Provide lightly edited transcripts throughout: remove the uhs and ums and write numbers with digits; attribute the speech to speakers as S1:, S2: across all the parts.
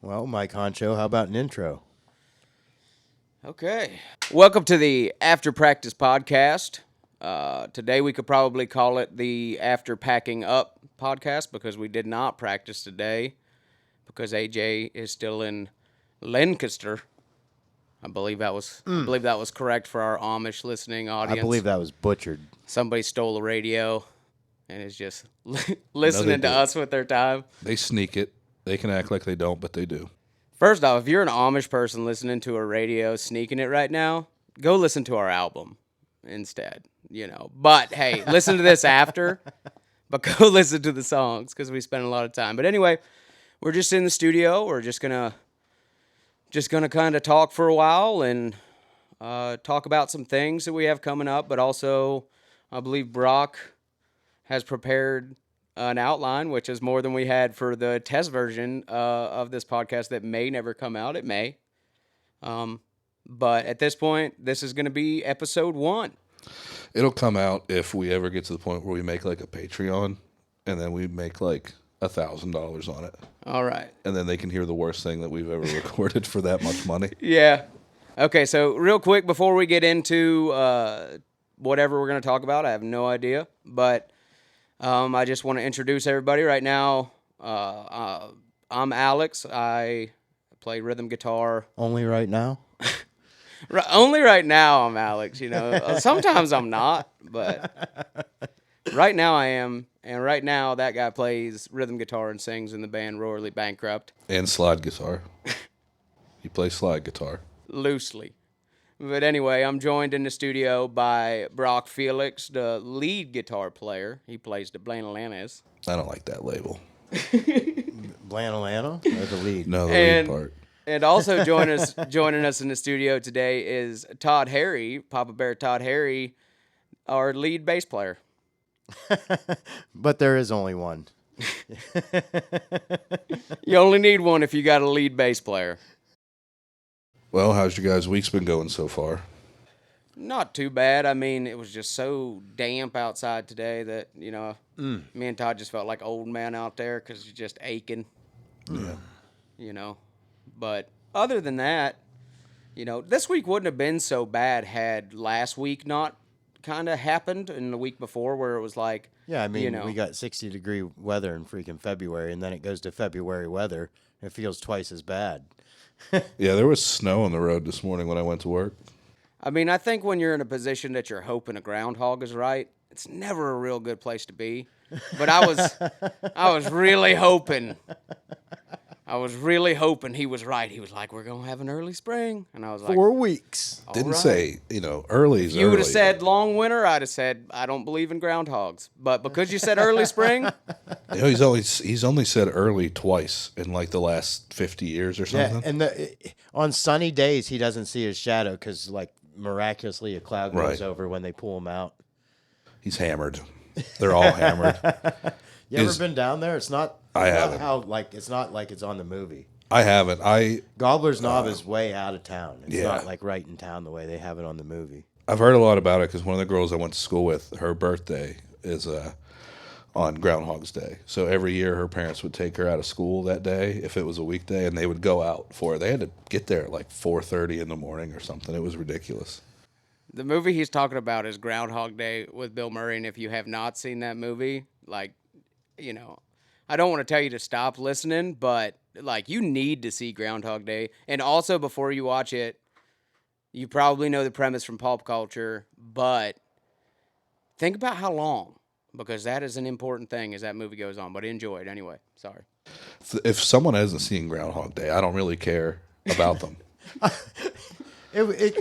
S1: Well, Mike Honcho, how about an intro?
S2: Okay. Welcome to the After Practice Podcast. Today we could probably call it the After Packing Up Podcast because we did not practice today because AJ is still in Lancaster. I believe that was correct for our Amish listening audience.
S1: I believe that was butchered.
S2: Somebody stole the radio and is just
S3: they
S2: listening to
S3: do.
S2: us with their time.
S3: They sneak it. They can act like they don't, but they do.
S2: First off, if you're an Amish person listening to a radio sneaking it right now, go listen to our album instead, But hey, listen to this after, but go listen to the songs because we spent a lot of time. But anyway, we're just in the studio. We're just gonna kind of talk for a while and talk about some things that we have coming up. But also, I believe Brock has prepared an outline, which is more than we had for the test version of this podcast that may never come out. It may. But at this point, this is going to be episode 1.
S3: It'll come out if we ever get to the point where we make like a Patreon and then we make like $1,000 on it.
S2: All right.
S3: And then they can hear the worst thing that we've ever recorded for that much money.
S2: Yeah. Okay, so real quick before we get into whatever we're going to talk about, I have no idea. But I just want to introduce everybody right now. I'm Alex. I play rhythm guitar.
S1: Only right now?
S2: Only right now I'm Alex, Sometimes I'm not, but right now I am. And right now that guy plays rhythm guitar and sings in the band Rurally Bankrupt.
S3: And slide guitar. He plays slide guitar.
S2: Loosely. But anyway, I'm joined in the studio by Brock Felix, the lead guitar player. He plays the Blanalanas.
S3: I don't like that label.
S1: Blanalana or the lead?
S3: No, the lead part.
S2: And also joining us in the studio today is Todd Harry, Papa Bear Todd Harry, our lead bass player.
S1: But there is only one.
S2: You only need one if you got a lead bass player.
S3: Well, how's your guys' week's been going so far?
S2: Not too bad. I mean, it was just so damp outside today that, me and Todd just felt like old men out there because you're just aching.
S3: Yeah.
S2: But other than that, this week wouldn't have been so bad had last week not kind of happened and the week before where it was like,
S1: Yeah, I mean, we got 60-degree weather in freaking February, and then it goes to February weather. It feels twice as bad.
S3: Yeah, there was snow on the road this morning when I went to work.
S2: I mean, I think when you're in a position that you're hoping a groundhog is right, it's never a real good place to be. But I was really hoping. He was right. He was like, "We're gonna have an early spring," and I was like,
S1: 4 weeks.
S3: Didn't
S2: right.
S3: say, early is
S2: If you
S3: early.
S2: would have said long winter, I'd have said I don't believe in groundhogs. But because you said early spring,
S3: he's only said early twice in like the last 50 years or something.
S1: Yeah, and on sunny days, he doesn't see his shadow because, like, miraculously a cloud goes over when they pull him out.
S3: He's hammered. They're all hammered.
S1: You ever been down there? It's not.
S3: I haven't.
S1: It's not like it's on the movie.
S3: I haven't.
S1: Gobbler's Knob is way out of town. It's
S3: Yeah.
S1: not like right in town the way they have it on the movie.
S3: I've heard a lot about it because one of the girls I went to school with, her birthday is on Groundhog's Day. So every year her parents would take her out of school that day if it was a weekday, and they would go out for it. They had to get there at like 4:30 in the morning or something. It was ridiculous.
S2: the movie he's talking about is Groundhog Day with Bill Murray. And if you have not seen that movie, I don't want to tell you to stop listening, but you need to see Groundhog Day. And also, before you watch it, you probably know the premise from pop culture, but think about how long, because that is an important thing as that movie goes on. But enjoy it anyway. Sorry.
S3: If someone hasn't seen Groundhog Day, I don't really care about them.
S1: It's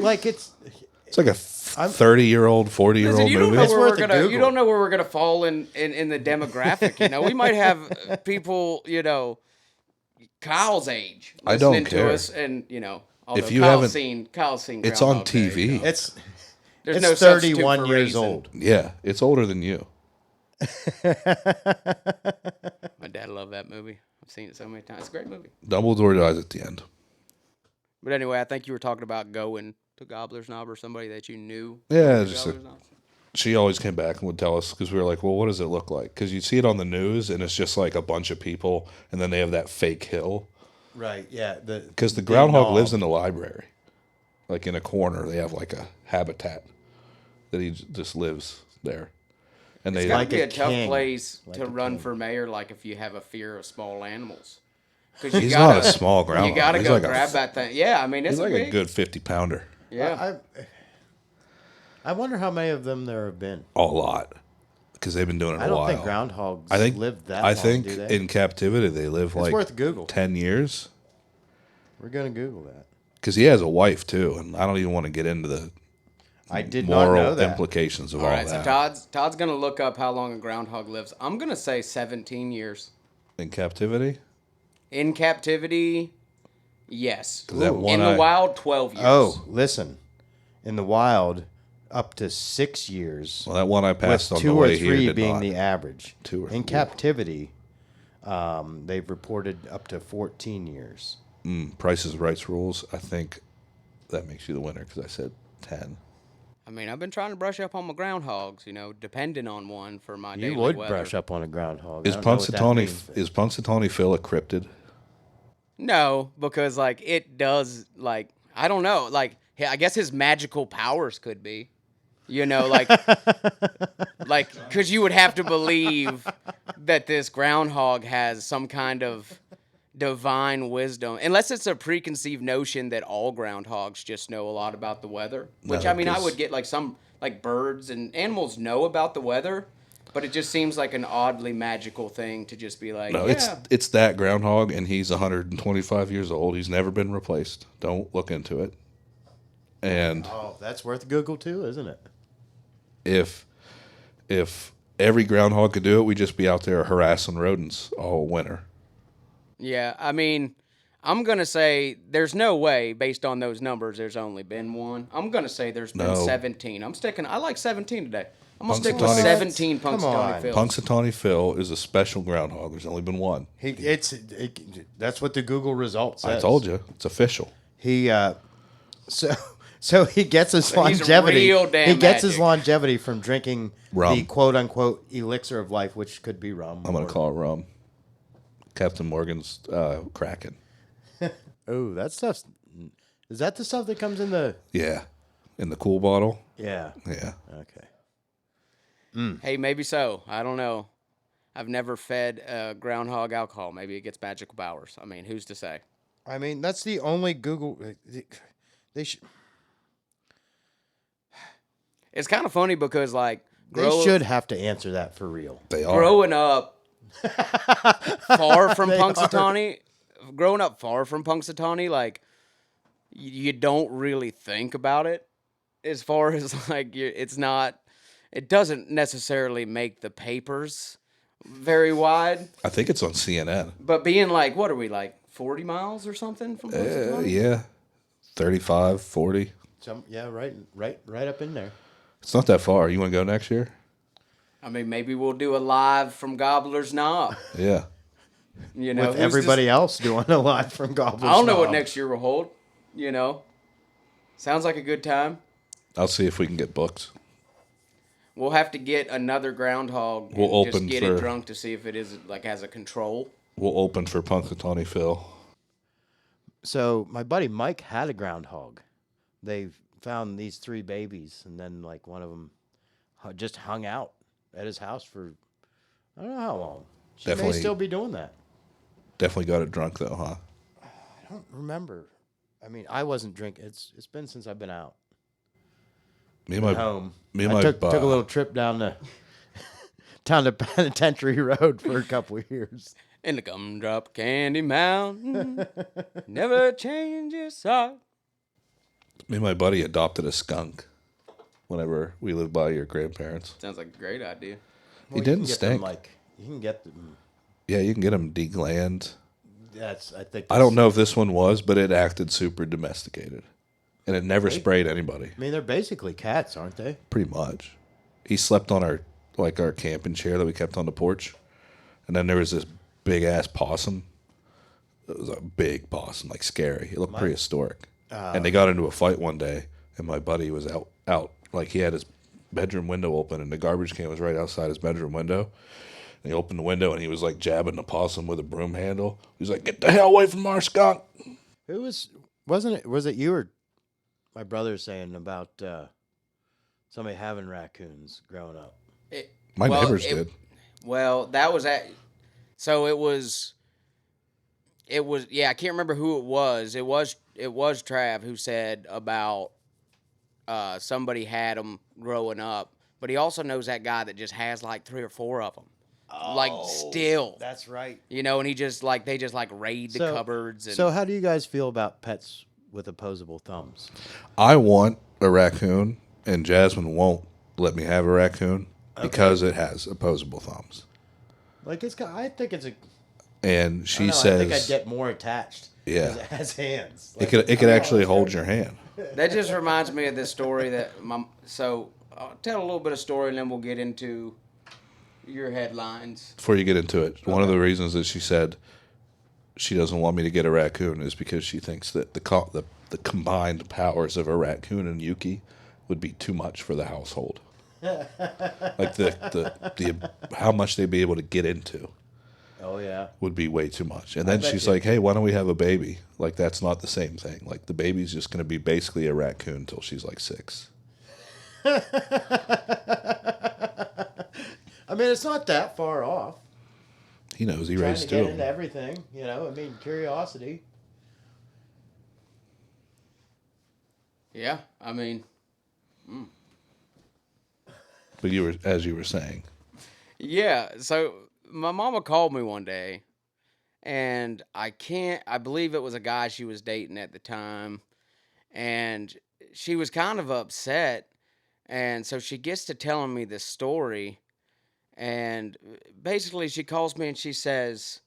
S3: It's like a 30-year-old, 40-year-old
S2: you don't
S3: movie.
S2: know
S1: It's
S2: where
S1: worth
S2: we're
S1: a
S2: gonna. You
S1: Google.
S2: don't know where we're gonna fall in the demographic. We might have people. Kyle's age listening
S3: I don't
S2: to
S3: care.
S2: us, and although
S3: If you
S2: Kyle's
S3: haven't-
S2: seen
S3: It's on
S2: Groundhog Day,
S3: TV.
S1: It's
S2: There's
S1: it's
S2: no substitute
S1: 31
S2: for
S1: years
S2: reason.
S1: old.
S3: Yeah, it's older than you.
S2: My dad loved that movie. I've seen it so many times. It's a great movie.
S3: Dumbledore dies at the end.
S2: But anyway, I think you were talking about going to Gobbler's Knob or somebody that you knew.
S3: Yeah,
S2: went to
S3: just
S2: Gobbler's Knob.
S3: she always came back and would tell us because we were like, well, what does it look like? Because you see it on the news and it's just like a bunch of people and then they have that fake hill.
S1: Right. Yeah.
S3: Because the groundhog lives in the library, like in a corner. They have like a habitat that he just lives there, and
S2: It's
S3: they
S2: got to
S1: like
S2: be
S1: a
S2: a tough
S1: king.
S2: place
S1: Like
S2: to
S1: a
S2: run
S1: king.
S2: for mayor. Like if you have a fear of small animals, because
S3: he's not a small
S2: You
S3: groundhog.
S2: gotta
S3: He's
S2: go
S3: like
S2: grab that thing. Yeah, I mean it's
S3: He's like a
S2: big,
S3: good 50-pounder.
S2: Yeah,
S1: I wonder how many of them there have been.
S3: A lot, because they've been doing it
S1: I
S3: a
S1: don't
S3: while.
S1: think groundhogs
S3: I think
S1: live that
S3: I
S1: long,
S3: think
S1: do they?
S3: in captivity they live
S1: It's
S3: like
S1: worth Google.
S3: 10 years.
S1: We're going to Google that.
S3: Because he has a wife too, and I don't even want to get into the
S1: I did not
S3: moral
S1: know that.
S3: implications of
S2: All
S3: all
S2: right, so
S3: that.
S2: Todd's gonna look up how long a groundhog lives. I'm gonna say 17 years
S3: In captivity,
S2: in captivity. Yes,
S3: 'Cause that one
S2: in the
S3: eye-
S2: wild, 12 years.
S1: Oh, listen. In the wild, up to 6 years.
S3: well, that one I
S1: With
S3: passed on
S1: 2
S3: the
S1: or
S3: way here
S1: 3
S3: did
S1: being
S3: not.
S1: the average.
S3: 2 or
S1: In
S3: 3.
S1: captivity, they've reported up to 14 years.
S3: Price is Right's rules. I think that makes you the winner because I said 10.
S2: I mean, I've been trying to brush up on my groundhogs. You know, depending on one for my
S1: You
S2: daily
S1: would
S2: weather.
S1: brush up on a groundhog.
S3: Is
S1: I don't know what that means, but-
S3: Punxsutawney Phil a cryptid?
S2: No, because like it does like I don't know like I guess his magical powers could be, you know, like because you would have to believe that this groundhog has some kind of divine wisdom, unless it's a preconceived notion that all groundhogs just know a lot about the weather. Which
S3: No,
S2: I mean, I
S3: 'cause-
S2: would get like some like birds and animals know about the weather. But it just seems like an oddly magical thing to just be like,
S3: No,
S2: yeah.
S3: it's that groundhog, and he's 125 years old. He's never been replaced. Don't look into it. And
S1: Oh, that's worth Google too, isn't it?
S3: if every groundhog could do it, we'd just be out there harassing rodents all winter.
S2: Yeah, I mean, I'm going to say there's no way, based on those numbers, there's only been one. I'm going to say there's been
S3: No.
S2: 17. I like 17 today. I'm going to stick with
S3: Punxsutawney-
S2: 17
S1: Come
S2: Punxsutawney
S1: on.
S2: Phil.
S3: Punxsutawney Phil is a special groundhog. There's only been one.
S1: That's what the Google result says.
S3: I told you. It's official.
S1: He so he gets his
S2: he's
S1: longevity.
S2: real damn
S1: He gets his
S2: magic.
S1: longevity from drinking
S3: Rum.
S1: the quote unquote elixir of life, which could be rum.
S3: I'm going to call it rum. Captain Morgan's Kraken.
S1: Oh, that stuff's. Is that the stuff that comes in the?
S3: Yeah. In the cool bottle.
S1: Yeah.
S3: Yeah.
S1: Okay.
S2: Hey, maybe so. I don't know. I've never fed a groundhog alcohol. Maybe it gets magical powers. I mean, who's to say?
S1: I mean, that's the only Google. They should.
S2: It's kind of funny because, like,
S1: They should have to answer that for real.
S3: They are.
S2: growing up far from Punxsutawney, like you don't really think about it as far as like it doesn't necessarily make the papers very wide.
S3: I think it's on CNN.
S2: But being like, what are we like 40 miles or something from Punxsutawney?
S3: Yeah. 35, 40.
S1: Yeah, right up in there.
S3: It's not that far. You want to go next year?
S2: I mean, maybe we'll do a live from Gobbler's Knob.
S3: Yeah.
S2: You know,
S1: With
S2: who's to
S1: everybody else doing a lot from Gobbler's
S2: I don't know what
S1: Knob.
S2: next year will hold. You know, sounds like a good time.
S3: I'll see if we can get books.
S2: We'll have to get another groundhog and
S3: We'll
S2: just
S3: open
S2: get
S3: for-
S2: it drunk to see if it is like has a control.
S3: We'll open for Punxsutawney Phil.
S1: So my buddy Mike had a groundhog. They found these 3 babies, and then like one of them just hung out at his house for I don't know how long. She may
S3: Definitely-
S1: still be doing that.
S3: Definitely got it drunk though, huh?
S1: I don't remember. I mean, I wasn't drinking. It's been since I've been out.
S3: Me and my
S1: Home.
S3: me and
S1: I
S3: my
S1: took
S3: bu-
S1: a little trip down the Penitentiary Road for a couple of years.
S2: In the Gumdrop Candy Mountain, never change your side.
S3: me and my buddy adopted a skunk whenever we lived by your grandparents.
S2: Sounds like a great idea.
S3: He didn't
S1: You
S3: stink.
S1: can get them.
S3: Yeah, you can get them degland.
S1: I think.
S3: I don't know if this one was, but it acted super domesticated. And it never sprayed anybody.
S1: I mean, they're basically cats, aren't they?
S3: Pretty much. He slept on our camping chair that we kept on the porch. And then there was this big ass possum. It was a big possum, like scary. It looked prehistoric. And they got into a fight one day, and my buddy was out. Like he had his bedroom window open, and the garbage can was right outside his bedroom window. And he opened the window and he was like jabbing the possum with a broom handle. He was like, "Get the hell away from our skunk."
S1: Who wasn't it? Was it you or my brother saying about somebody having raccoons growing up?
S3: My neighbors did.
S2: Well, that was at. So it was. It was, yeah. I can't remember who it was. It was Trav who said about somebody had them growing up, but he also knows that guy that just has like 3 or 4 of them, like still.
S1: That's right.
S2: You know, and he just like they just like raid the cupboards. And,
S1: So how do you guys feel about pets with opposable thumbs?
S3: I want a raccoon, and Jasmine won't let me have a raccoon because it has opposable thumbs.
S1: Like I think it's a.
S3: And she
S1: I
S3: says,
S1: I think I'd get more attached.
S3: Yeah.
S1: Because it has hands.
S3: it could actually hold your hand.
S2: that just reminds me of this story that so I'll tell a little bit of story and then we'll get into your headlines.
S3: Before you get into it, one of the reasons that she said she doesn't want me to get a raccoon is because she thinks that the combined powers of a raccoon and Yuki would be too much for the household. Like the how much they'd be able to get into.
S1: Oh yeah.
S3: Would be way too much. And then
S1: bet
S3: she's
S1: you-
S3: like, "Hey, why don't we have a baby?" Like that's not the same thing. Like the baby's just going to be basically a raccoon until she's like 6.
S1: I mean, it's not that far off.
S3: He knows. He
S1: Trying
S3: raised
S1: to
S3: 2
S1: get
S3: of
S1: into
S3: them.
S1: everything, you know. I mean, curiosity.
S2: Yeah, I mean,
S3: But as you were saying,
S2: yeah. So my mama called me one day, and I believe it was a guy she was dating at the time, and she was kind of upset, and so she gets to telling me this story, and basically she calls me and she says,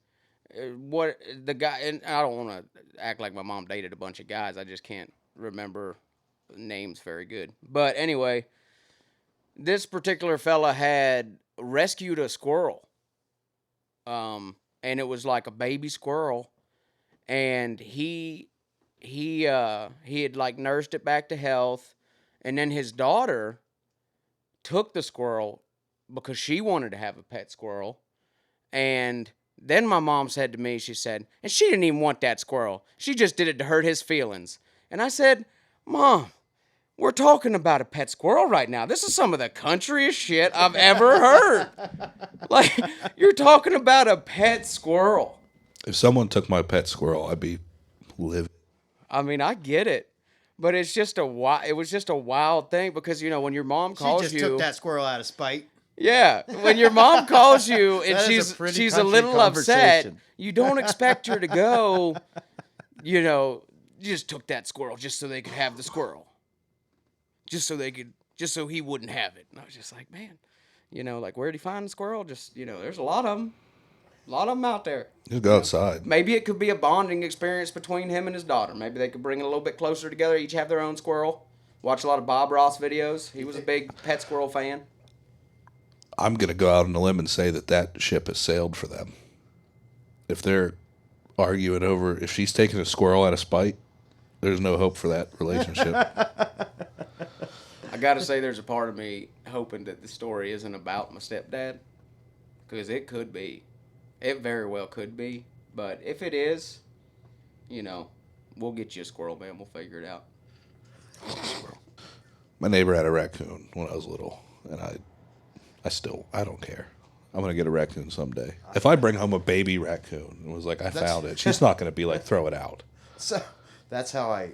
S2: "What the guy?" And I don't want to act like my mom dated a bunch of guys. I just can't remember names very good. But anyway, this particular fella had rescued a squirrel. And it was like a baby squirrel, and he had like nursed it back to health, and then his daughter took the squirrel because she wanted to have a pet squirrel, and then my mom said to me, she said, and she didn't even want that squirrel. She just did it to hurt his feelings. And I said, "Mom, we're talking about a pet squirrel right now. This is some of the countryest shit I've ever heard. Like, you're talking about a pet squirrel."
S3: if someone took my pet squirrel, I'd be livid.
S2: I mean, I get it, but it's just it was just a wild thing because, you know, when your mom calls
S1: She just
S2: you,
S1: took that squirrel out of spite.
S2: yeah, when your mom calls you and
S1: That is a pretty
S2: she's a
S1: country
S2: little upset,
S1: conversation.
S2: you don't expect her to go, you know, you just took that squirrel just so they could have the squirrel. Just so he wouldn't have it. And I was just like, man, you know, like, where'd he find the squirrel? Just, you know, there's a lot of them. A lot of them out there.
S3: Just go outside.
S2: Maybe it could be a bonding experience between him and his daughter. Maybe they could bring it a little bit closer together, each have their own squirrel. Watch a lot of Bob Ross videos. He was a big pet squirrel fan.
S3: I'm going to go out on a limb and say that ship has sailed for them. If they're arguing over if she's taking a squirrel out of spite, there's no hope for that relationship.
S2: I gotta say, there's a part of me hoping that the story isn't about my stepdad, because it could be. It very well could be. But if it is, you know, we'll get you a squirrel, man. We'll figure it out.
S3: My neighbor had a raccoon when I was little, and I don't care. I'm going to get a raccoon someday. If I bring home a baby raccoon and was like, I found it, she's not going to be like, throw it out.
S1: So that's how I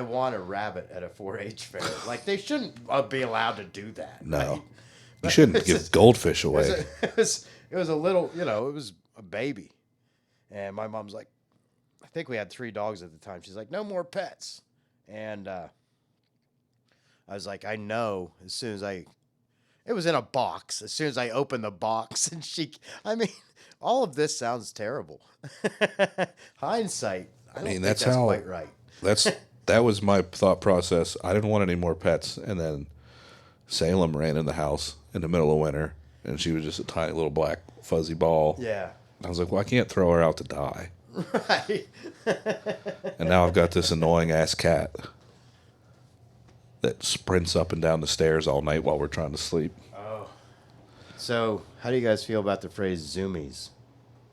S1: want a rabbit at a 4-H fair. Like, they shouldn't be allowed to do that.
S3: No.
S1: right?
S3: You shouldn't give goldfish away.
S1: It was a little, you know, it was a baby. And my mom's like, I think we had 3 dogs at the time. She's like, no more pets. And I was like, I know. As soon as it was in a box. As soon as I opened the box, and all of this sounds terrible. Hindsight, I don't think
S3: that's
S1: that's
S3: how-
S1: quite right.
S3: That was my thought process. I didn't want any more pets. And then Salem ran in the house in the middle of winter, and she was just a tiny little black fuzzy ball.
S1: Yeah.
S3: I was like, well, I can't throw her out to die.
S1: Right.
S3: And now I've got this annoying ass cat that sprints up and down the stairs all night while we're trying to sleep.
S1: So, how do you guys feel about the phrase zoomies?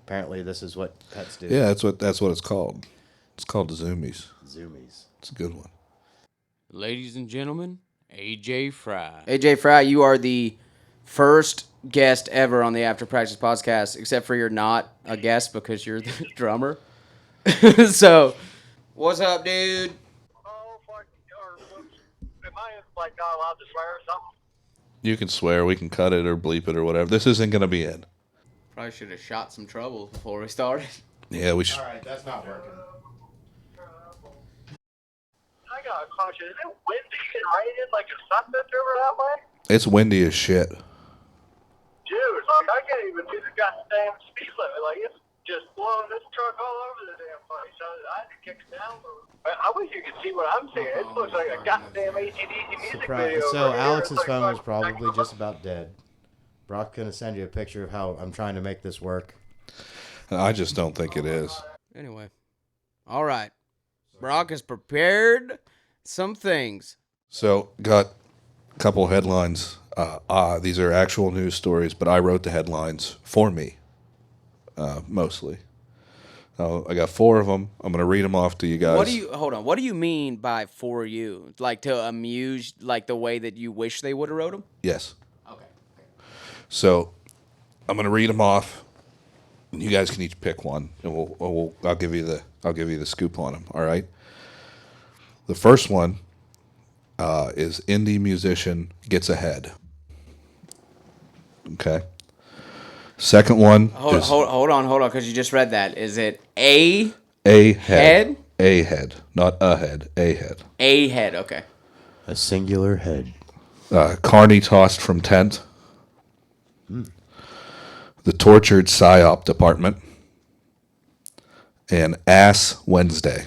S1: Apparently, this is what pets do.
S3: Yeah, that's what it's called. It's called the Zoomies.
S1: Zoomies.
S3: It's a good one.
S2: Ladies and gentlemen, AJ Fry. AJ Fry, you are the first guest ever on the After Practice podcast, except for you're not a guest because you're the drummer. So, what's up, dude?
S4: Oh, fuck, or whoops. Am I like not allowed to swear or something?
S3: You can swear, we can cut it or bleep it or whatever. This isn't going to be in.
S2: Probably should have shot some trouble before we started.
S3: Yeah, we should.
S1: All right, that's not working.
S4: I got a question. Is it windy and raining like a sunset over that way?
S3: It's windy as shit.
S4: Dude, like, I can't even see the goddamn speed limit. Like, it's just blowing this truck all over the damn place. I had to kick it down. I wish you could see what I'm seeing. It looks like a goddamn AC/DC music video.
S1: So,
S4: over here.
S1: Alex's
S4: It's like
S1: phone was
S4: fucking-
S1: probably just about dead. Brock's going to send you a picture of how I'm trying to make this work.
S3: I just don't think it is.
S2: Anyway, all right. Brock has prepared some things.
S3: So, got a couple headlines. These are actual news stories, but I wrote the headlines for me, mostly. I got 4 of them. I'm going to read them off to you guys.
S2: What do you mean by for you? Like to amuse, like the way that you wish they would have wrote them?
S3: Yes.
S2: Okay.
S3: So, I'm going to read them off. And you guys can each pick one, and I'll give you the scoop on them. All right. The first one is indie musician gets ahead. Okay. Second one is
S2: Hold on, because you just read that. Is it a
S3: a
S2: head?
S3: A head, not a head. A head.
S2: A head? Okay.
S1: A singular head.
S3: Carney tossed from tent. The tortured psyop department. And Ass Wednesday.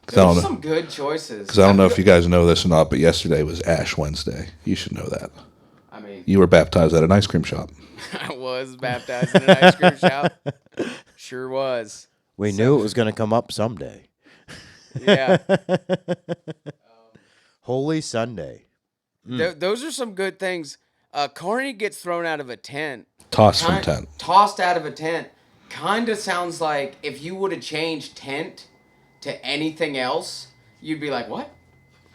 S2: Those are some good choices.
S3: Because I don't know if you guys know this or not, but yesterday was Ash Wednesday. You should know that.
S2: I mean,
S3: You were baptized at an ice cream shop.
S2: I was baptized in an ice cream shop. Sure was.
S1: We knew it was going to come up someday.
S2: Yeah.
S1: Holy Sunday.
S2: Those are some good things. Carney gets thrown out of a tent.
S3: Tossed from tent.
S2: Tossed out of a tent. Kind of sounds like if you would have changed tent to anything else, you'd be like, what?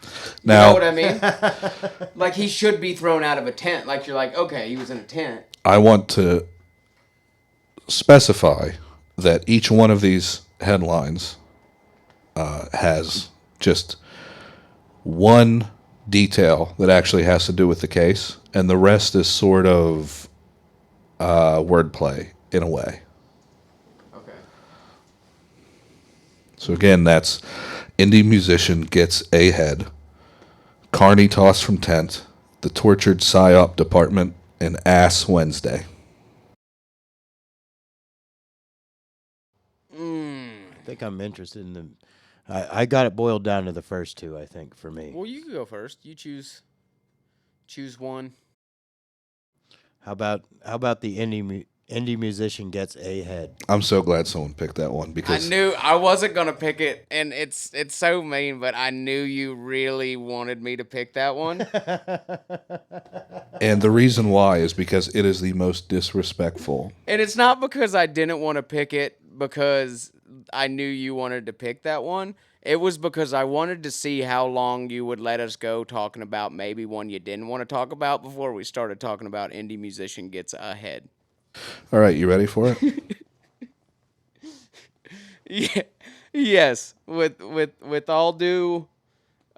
S2: You
S3: Now,
S2: know what I mean? Like, he should be thrown out of a tent. Like, you're like, okay, he was in a tent.
S3: I want to specify that each one of these headlines has just one detail that actually has to do with the case, and the rest is sort of wordplay in a way.
S2: Okay.
S3: So again, that's indie musician gets a head, Carney tossed from tent, the tortured psyop department, and Ass Wednesday.
S1: I think I'm interested in the. I got it boiled down to the first 2, I think, for me.
S2: Well, you can go first. You choose one.
S1: How about the indie musician gets a head?
S3: I'm so glad someone picked that one
S2: I
S3: because
S2: knew I wasn't gonna pick it, and it's so mean, but I knew you really wanted me to pick that one.
S3: and the reason why is because it is the most disrespectful.
S2: And it's not because I didn't want to pick it because I knew you wanted to pick that one. It was because I wanted to see how long you would let us go talking about maybe one you didn't want to talk about before we started talking about indie musician gets ahead.
S3: All right, you ready for it?
S2: Yeah. Yes. With all due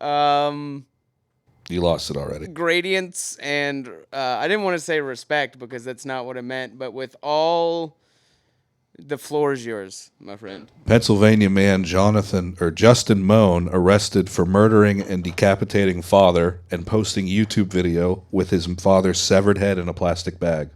S3: You lost it already.
S2: gradients and I didn't want to say respect because that's not what I meant, but with all the floor is yours, my friend.
S3: Pennsylvania man Justin Moan arrested for murdering and decapitating father and posting YouTube video with his father's severed head in a plastic bag.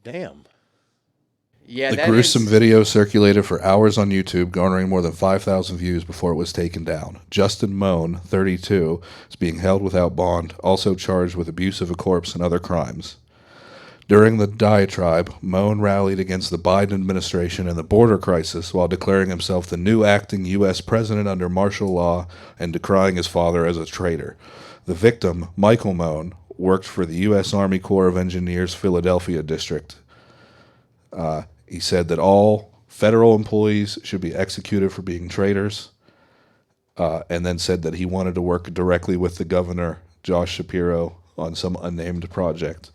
S2: Yeah,
S3: The
S2: that
S3: gruesome
S2: is-
S3: video circulated for hours on YouTube, garnering more than 5,000 views before it was taken down. Justin Moan, 32, is being held without bond, also charged with abuse of a corpse and other crimes. During the diatribe, Moan rallied against the Biden administration and the border crisis while declaring himself the new acting U.S. president under martial law and decrying his father as a traitor. The victim, Michael Moan, worked for the U.S. Army Corps of Engineers Philadelphia District. He said that all federal employees should be executed for being traitors, and then said that he wanted to work directly with the governor, Josh Shapiro, on some unnamed project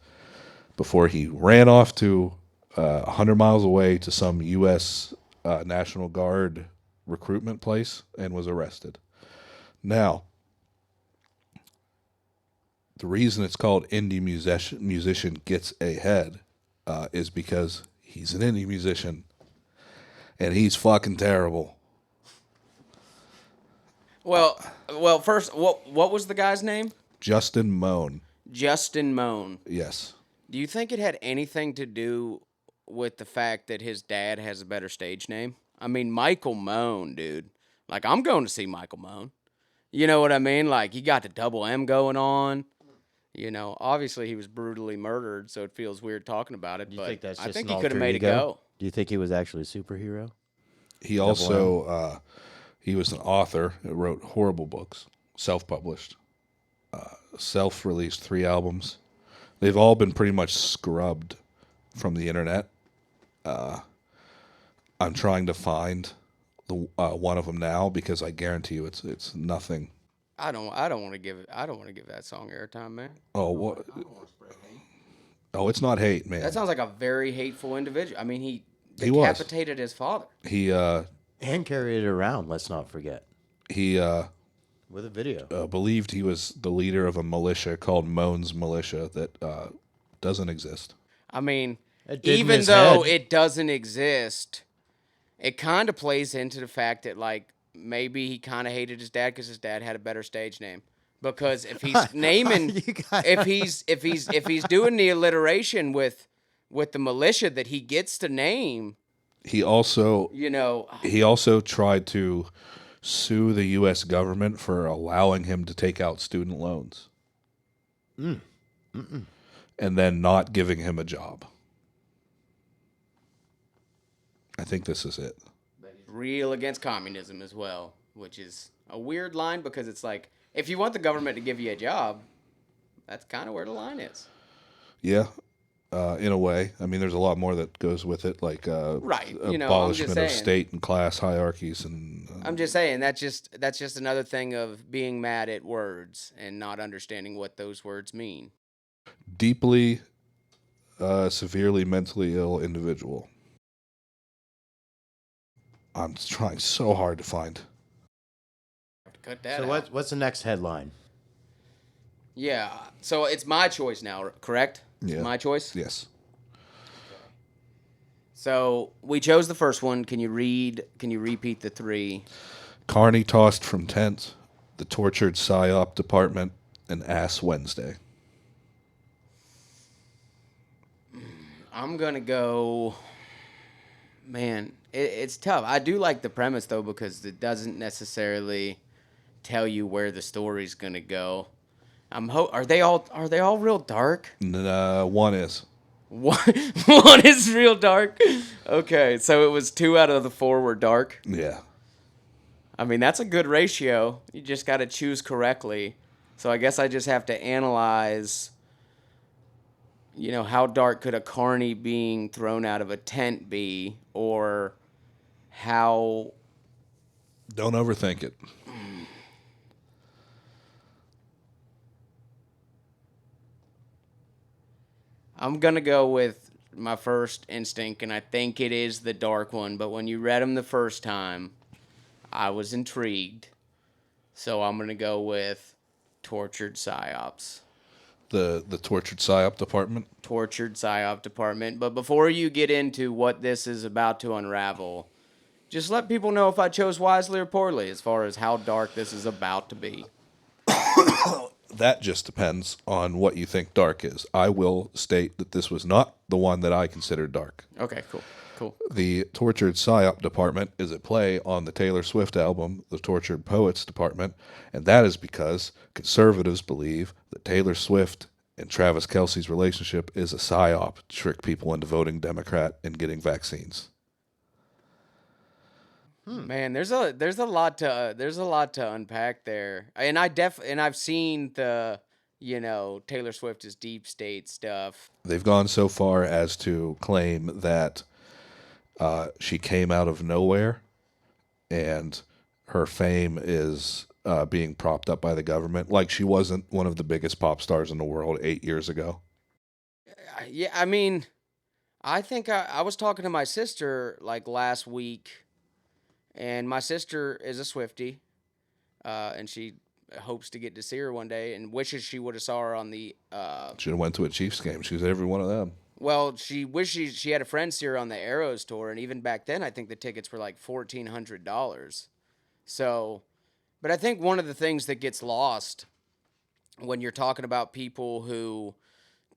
S3: before he ran off to 100 miles away to some U.S. National Guard recruitment place and was arrested. Now, the reason it's called Indie Musician Gets Ahead is because he's an indie musician and he's fucking terrible.
S2: Well, first, what was the guy's name?
S3: Justin Moan.
S2: Justin Moan.
S3: Yes.
S2: Do you think it had anything to do with the fact that his dad has a better stage name? I mean, Michael Moan, dude. Like, I'm going to see Michael Moan. You know what I mean? Like, he got the double M going on. You know, obviously he was brutally murdered, so it feels weird talking about it.
S1: Do you
S2: but
S1: think that's
S2: I
S1: just
S2: think
S1: an
S2: he could have
S1: alter
S2: made it
S1: ego?
S2: go.
S1: Do you think he was actually a superhero?
S3: He also he was an author. Wrote horrible books, self-published, self-released 3 albums. They've all been pretty much scrubbed from the internet. I'm trying to find the one of them now because I guarantee you it's nothing.
S2: I don't want to give that song airtime, man.
S3: Oh, what? Oh, it's not hate, man.
S2: That sounds like a very hateful individual. I mean, he
S3: He was.
S2: decapitated his father.
S3: He
S1: And carried it around, let's not forget, with a video.
S3: believed he was the leader of a militia called Moan's Militia that doesn't exist.
S2: I mean,
S1: It did in
S2: even
S1: his
S2: though
S1: head.
S2: it doesn't exist, it kind of plays into the fact that, like, maybe he kind of hated his dad because his dad had a better stage name. Because if he's naming,
S1: You got-
S2: if he's doing the alliteration with the militia that he gets to name,
S3: He also
S2: you know,
S3: tried to sue the U.S. government for allowing him to take out student loans, and then not giving him a job. I think this is it.
S2: real against communism as well, which is a weird line because it's like, if you want the government to give you a job, that's kind of where the line is.
S3: Yeah, in a way. I mean, there's a lot more that goes with it, like
S2: Right, you know, I'm
S3: abolishment
S2: just
S3: of
S2: saying.
S3: state and class hierarchies, and
S2: I'm just saying that's just another thing of being mad at words and not understanding what those words mean.
S3: deeply, severely mentally ill individual. I'm trying so hard to find.
S2: Cut that
S1: So
S2: out.
S1: what's the next headline?
S2: Yeah. So it's my choice now, correct?
S3: Yeah.
S2: It's my choice.
S3: Yes.
S2: So we chose the first one. Can you repeat the 3?
S3: Carney tossed from tent, the tortured PSYOP department, and Ass Wednesday.
S2: I'm gonna go. Man, it's tough. I do like the premise though because it doesn't necessarily tell you where the story's gonna go. Are they all real dark?
S3: One is.
S2: One is real dark. Okay, so it was 2 out of the 4 were dark.
S3: Yeah.
S2: I mean, that's a good ratio. You just got to choose correctly. So I guess I just have to analyze, you know, how dark could a carny being thrown out of a tent be, or how...
S3: Don't overthink it.
S2: I'm going to go with my first instinct, and I think it is the dark one. But when you read them the first time, I was intrigued. So I'm going to go with tortured psyops.
S3: The tortured PSYOP department.
S2: Tortured psyop department. But before you get into what this is about to unravel, just let people know if I chose wisely or poorly as far as how dark this is about to be.
S3: That just depends on what you think dark is. I will state that this was not the one that I considered dark.
S2: Okay, cool.
S3: The Tortured PSYOP department is a play on the Taylor Swift album, The Tortured Poets Department, and that is because conservatives believe that Taylor Swift and Travis Kelce's relationship is a psyop to trick people into voting Democrat and getting vaccines.
S2: Man, there's a lot to unpack there, and I've seen the Taylor Swift is deep state stuff.
S3: They've gone so far as to claim that she came out of nowhere and her fame is being propped up by the government. Like she wasn't one of the biggest pop stars in the world 8 years ago.
S2: Yeah, I mean, I think I was talking to my sister like last week, and my sister is a Swiftie, and she hopes to get to see her one day and wishes she would have saw her on the
S3: Should have went to a Chiefs game. She was at every one of them.
S2: well, she wishes she had a friend see her on the Arrows tour, and even back then I think the tickets were like $1,400. So, but I think one of the things that gets lost when you're talking about people who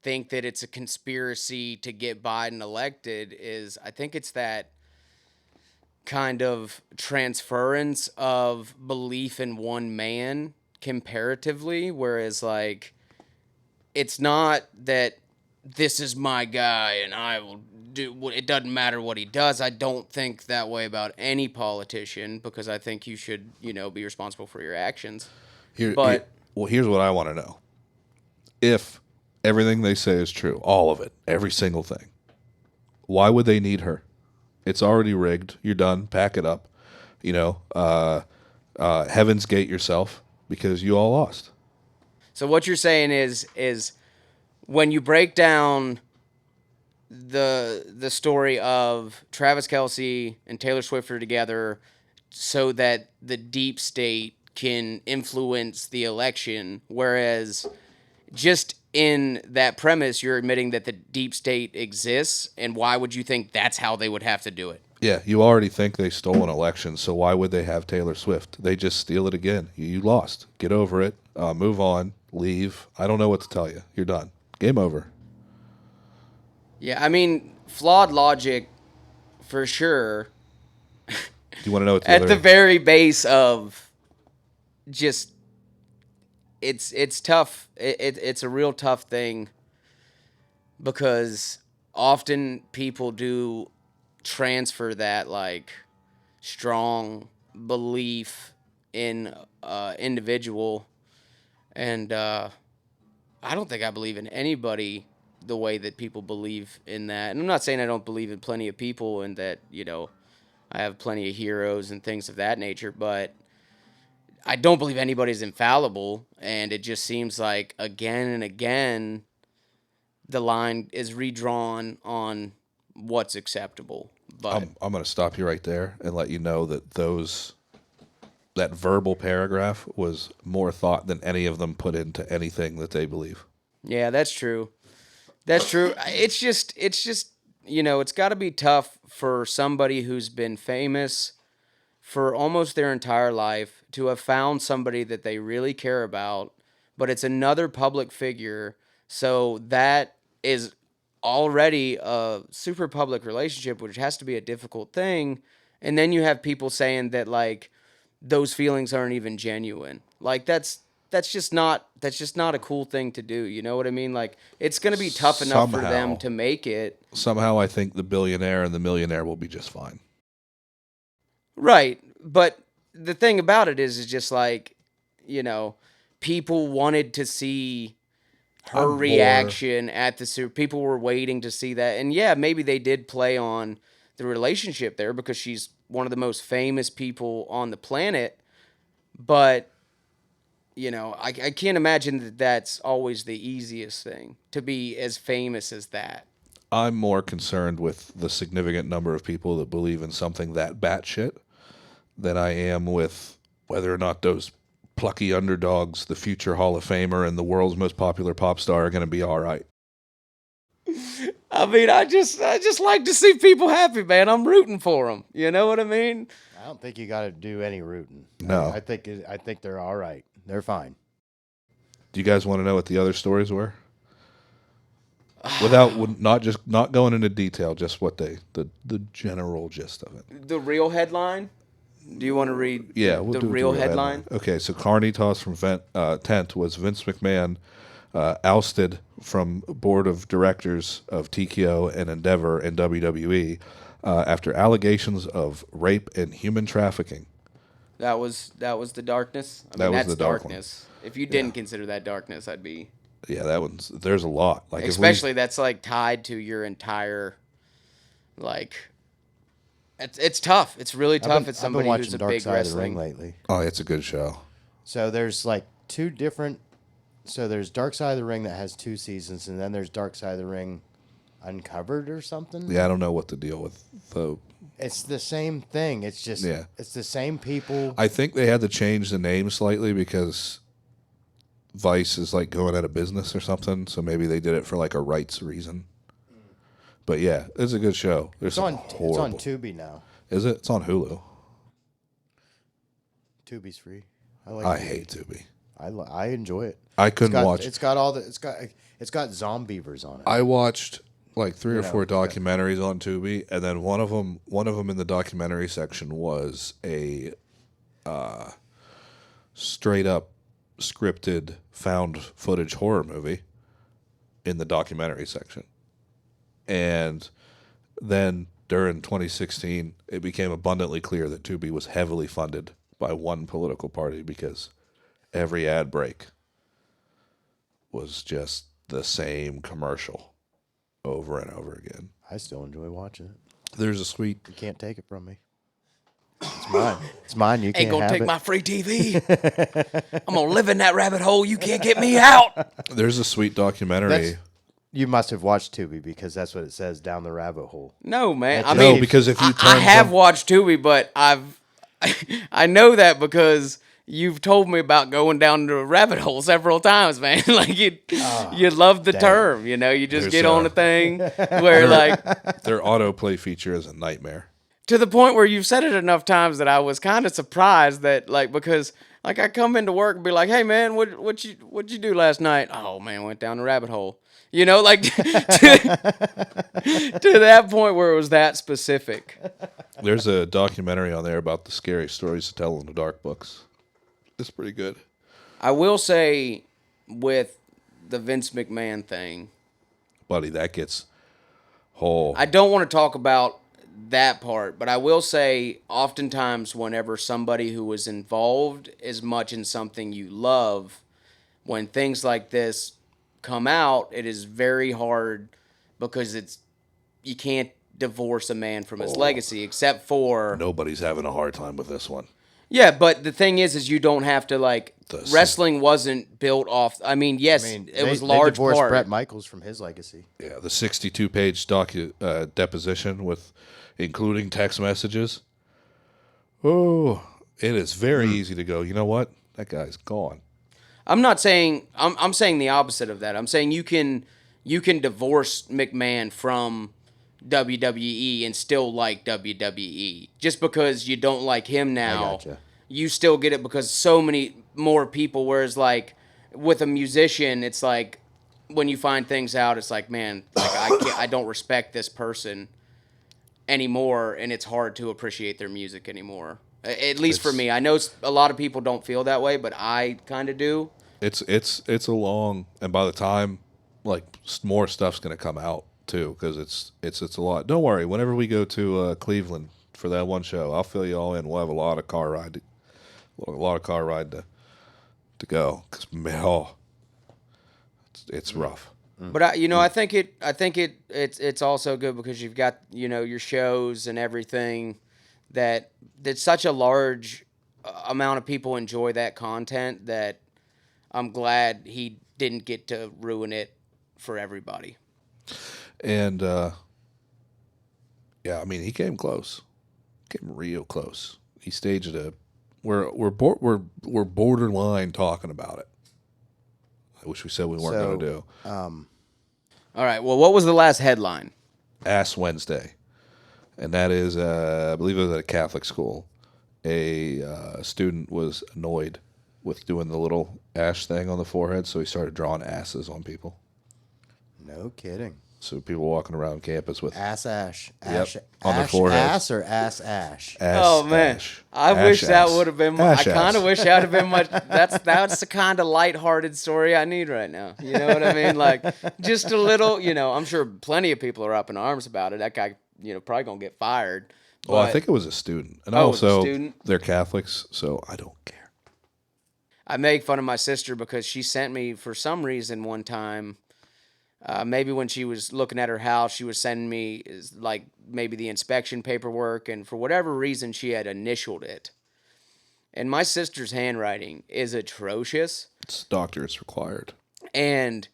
S2: think that it's a conspiracy to get Biden elected is I think it's that kind of transference of belief in one man comparatively, whereas like it's not that this is my guy and I will do it doesn't matter what he does. I don't think that way about any politician because I think you should, be responsible for your actions.
S3: Well, here's what I want to know. If everything they say is true, all of it, every single thing, why would they need her? It's already rigged. You're done. Pack it up. Heaven's Gate yourself because you all lost.
S2: So what you're saying is when you break down the story of Travis Kelce and Taylor Swift are together so that the deep state can influence the election, whereas just in that premise, you're admitting that the deep state exists, and why would you think that's how they would have to do it?
S3: Yeah, you already think they stole an election, so why would they have Taylor Swift? They just steal it again. You lost. Get over it. Move on. Leave. I don't know what to tell you. You're done. Game over.
S2: Yeah, I mean, flawed logic for sure.
S3: Do you want to know what
S2: At the very base of just it's tough. It's a real tough thing because often people do transfer that like strong belief in individual, and I don't think I believe in anybody the way that people believe in that. And I'm not saying I don't believe in plenty of people and that I have plenty of heroes and things of that nature, but I don't believe anybody's infallible, and it just seems like again and again the line is redrawn on what's acceptable. But
S3: I'm going to stop you right there and let you know that that verbal paragraph was more thought than any of them put into anything that they believe.
S2: yeah, that's true. That's true. It's just it's got to be tough for somebody who's been famous for almost their entire life to have found somebody that they really care about, but it's another public figure. So that is already a super public relationship, which has to be a difficult thing. And then you have people saying that like those feelings aren't even genuine. Like that's just not a cool thing to do. You know what I mean? Like it's going to be tough enough for them to make it.
S3: Somehow I think the billionaire and the millionaire will be just fine.
S2: Right. But the thing about it is just like, people wanted to see her reaction at the Super. People were waiting to see that. And yeah, maybe they did play on the relationship there because she's one of the most famous people on the planet. But, I can't imagine that that's always the easiest thing to be as famous as that.
S3: I'm more concerned with the significant number of people that believe in something that batshit than I am with whether or not those plucky underdogs, the future Hall of Famer and the world's most popular pop star, are going to be all right.
S2: I mean, I just like to see people happy, man. I'm rooting for them. You know what I mean?
S1: I don't think you got to do any rooting.
S3: No.
S1: I think they're all right. They're fine.
S3: Do you guys want to know what the other stories were? Without not going into detail, just what the general gist of it.
S2: The real headline? Do you want to read
S3: we'll
S2: the
S3: do
S2: real headline?
S3: Okay, so Carney toss from tent was Vince McMahon ousted from board of directors of TKO and Endeavor and WWE after allegations of rape and human trafficking.
S2: That was the darkness. I
S3: That
S2: mean,
S3: was
S2: that's
S3: the dark one.
S2: darkness. If you didn't consider that darkness, I'd be.
S3: Yeah, that one's. There's a lot. Like
S2: Especially that's like tied to your entire, like. It's tough. It's really tough. It's
S1: I've been
S2: somebody
S1: watching
S2: who's a
S1: Dark
S2: big
S1: Side of the Ring
S2: wrestling.
S1: lately.
S3: Oh, it's a good show.
S1: So there's like two different. So there's Dark Side of the Ring that has 2 seasons, and then there's Dark Side of the Ring Uncovered or something.
S3: Yeah, I don't know what to deal with the.
S1: It's the same thing. It's just it's the same people.
S3: I think they had to change the name slightly because Vice is like going out of business or something. So maybe they did it for like a rights reason. But yeah, it's a good show. There's
S1: It's
S3: some
S1: on
S3: horrible.
S1: Tubi now.
S3: Is it? It's on Hulu.
S1: Tubi's free. I
S3: I hate Tubi.
S1: I enjoy it.
S3: I couldn't watch.
S1: It's got all the. It's got zombievers on it.
S3: I watched like 3 or
S1: know,
S3: 4 documentaries on Tubi, and then one of them in the documentary section was a straight up scripted found footage horror movie in the documentary section. And then during 2016, it became abundantly clear that Tubi was heavily funded by one political party because every ad break was just the same commercial over and over again.
S1: I still enjoy watching it.
S3: There's a sweet.
S1: You can't take it from me. It's mine. It's mine. You can't
S2: Ain't gonna
S1: have
S2: take
S1: it.
S2: my free TV. I'm gonna live in that rabbit hole. You can't get me out.
S3: There's a sweet documentary.
S1: That's- You must have watched Tubi because that's what it says down the rabbit hole.
S2: No, man. I
S3: No,
S2: mean,
S3: because if you
S2: I
S3: turn
S2: have
S3: some-
S2: watched Tubi, but I know that because you've told me about going down the rabbit hole several times, man. Like you love the term, you know. You just
S3: There's
S2: get on a thing where like
S3: their autoplay feature is a nightmare.
S2: to the point where you've said it enough times that I was kind of surprised that like because like I come into work and be like, hey man, what you do last night? Oh man, went down the rabbit hole. You know, like to that point where it was that specific.
S3: There's a documentary on there about the scary stories to tell in the dark books. It's pretty good.
S2: I will say with the Vince McMahon thing,
S3: Buddy, that gets whole.
S2: I don't want to talk about that part, but I will say oftentimes whenever somebody who was involved as much in something you love, when things like this come out, it is very hard because you can't divorce a man from his legacy except for
S3: Nobody's having a hard time with this one.
S2: yeah, but the thing is you don't have to like wrestling wasn't built off. I mean, yes, it was
S1: they
S2: large
S1: divorced
S2: part.
S1: Bret Michaels from his legacy.
S3: Yeah, the 62-page deposition with including text messages. Oh, it is very easy to go, you know what? That guy's gone.
S2: I'm not saying I'm saying the opposite of that. I'm saying you can divorce McMahon from WWE and still like WWE. Just because you don't like him now,
S1: gotcha.
S2: you still get it because so many more people. Whereas like with a musician, it's like when you find things out, it's like man, like I don't respect this person anymore, and it's hard to appreciate their music anymore. At least for me, I know a lot of people don't feel that way, but I kind of do.
S3: It's a long, and by the time like more stuff's gonna come out too, because it's a lot. Don't worry. Whenever we go to Cleveland for that one show, I'll fill you all in. We'll have a lot of car ride to go. Cause man, it's rough.
S2: But I think it's also good because you've got your shows and everything that such a large amount of people enjoy that content that I'm glad he didn't get to ruin it for everybody.
S3: And yeah, I mean, he came close, came real close. He staged we're borderline talking about it. I wish we said we weren't going to do.
S2: All right. Well, what was the last headline?
S3: Ash Wednesday, and that is, I believe it was at a Catholic school. A student was annoyed with doing the little ash thing on the forehead, so he started drawing asses on people.
S1: No kidding.
S3: So people walking around campus with
S1: Ass ash.
S3: Yep,
S1: Ash,
S3: on their
S1: ash
S3: forehead.
S1: ass or ass ash?
S3: ass.
S2: Oh man,
S3: ash.
S2: I
S3: Ash
S2: wish that
S3: ass.
S2: would have been.
S3: Ash
S2: I kind
S3: ass.
S2: of wish that would have been much. That's the kind of lighthearted story I need right now. You know what I mean? Like just a little. I'm sure plenty of people are up in arms about it. That guy, probably gonna get fired.
S3: Well, I
S2: But-
S3: think it was a student, and
S2: Oh, it was a
S3: also
S2: student?
S3: they're Catholics, so I don't care.
S2: I make fun of my sister because she sent me for some reason one time. Maybe when she was looking at her house, she was sending me like maybe the inspection paperwork, and for whatever reason, she had initialed it. And my sister's handwriting is atrocious,
S3: It's doctor. It's required.
S2: and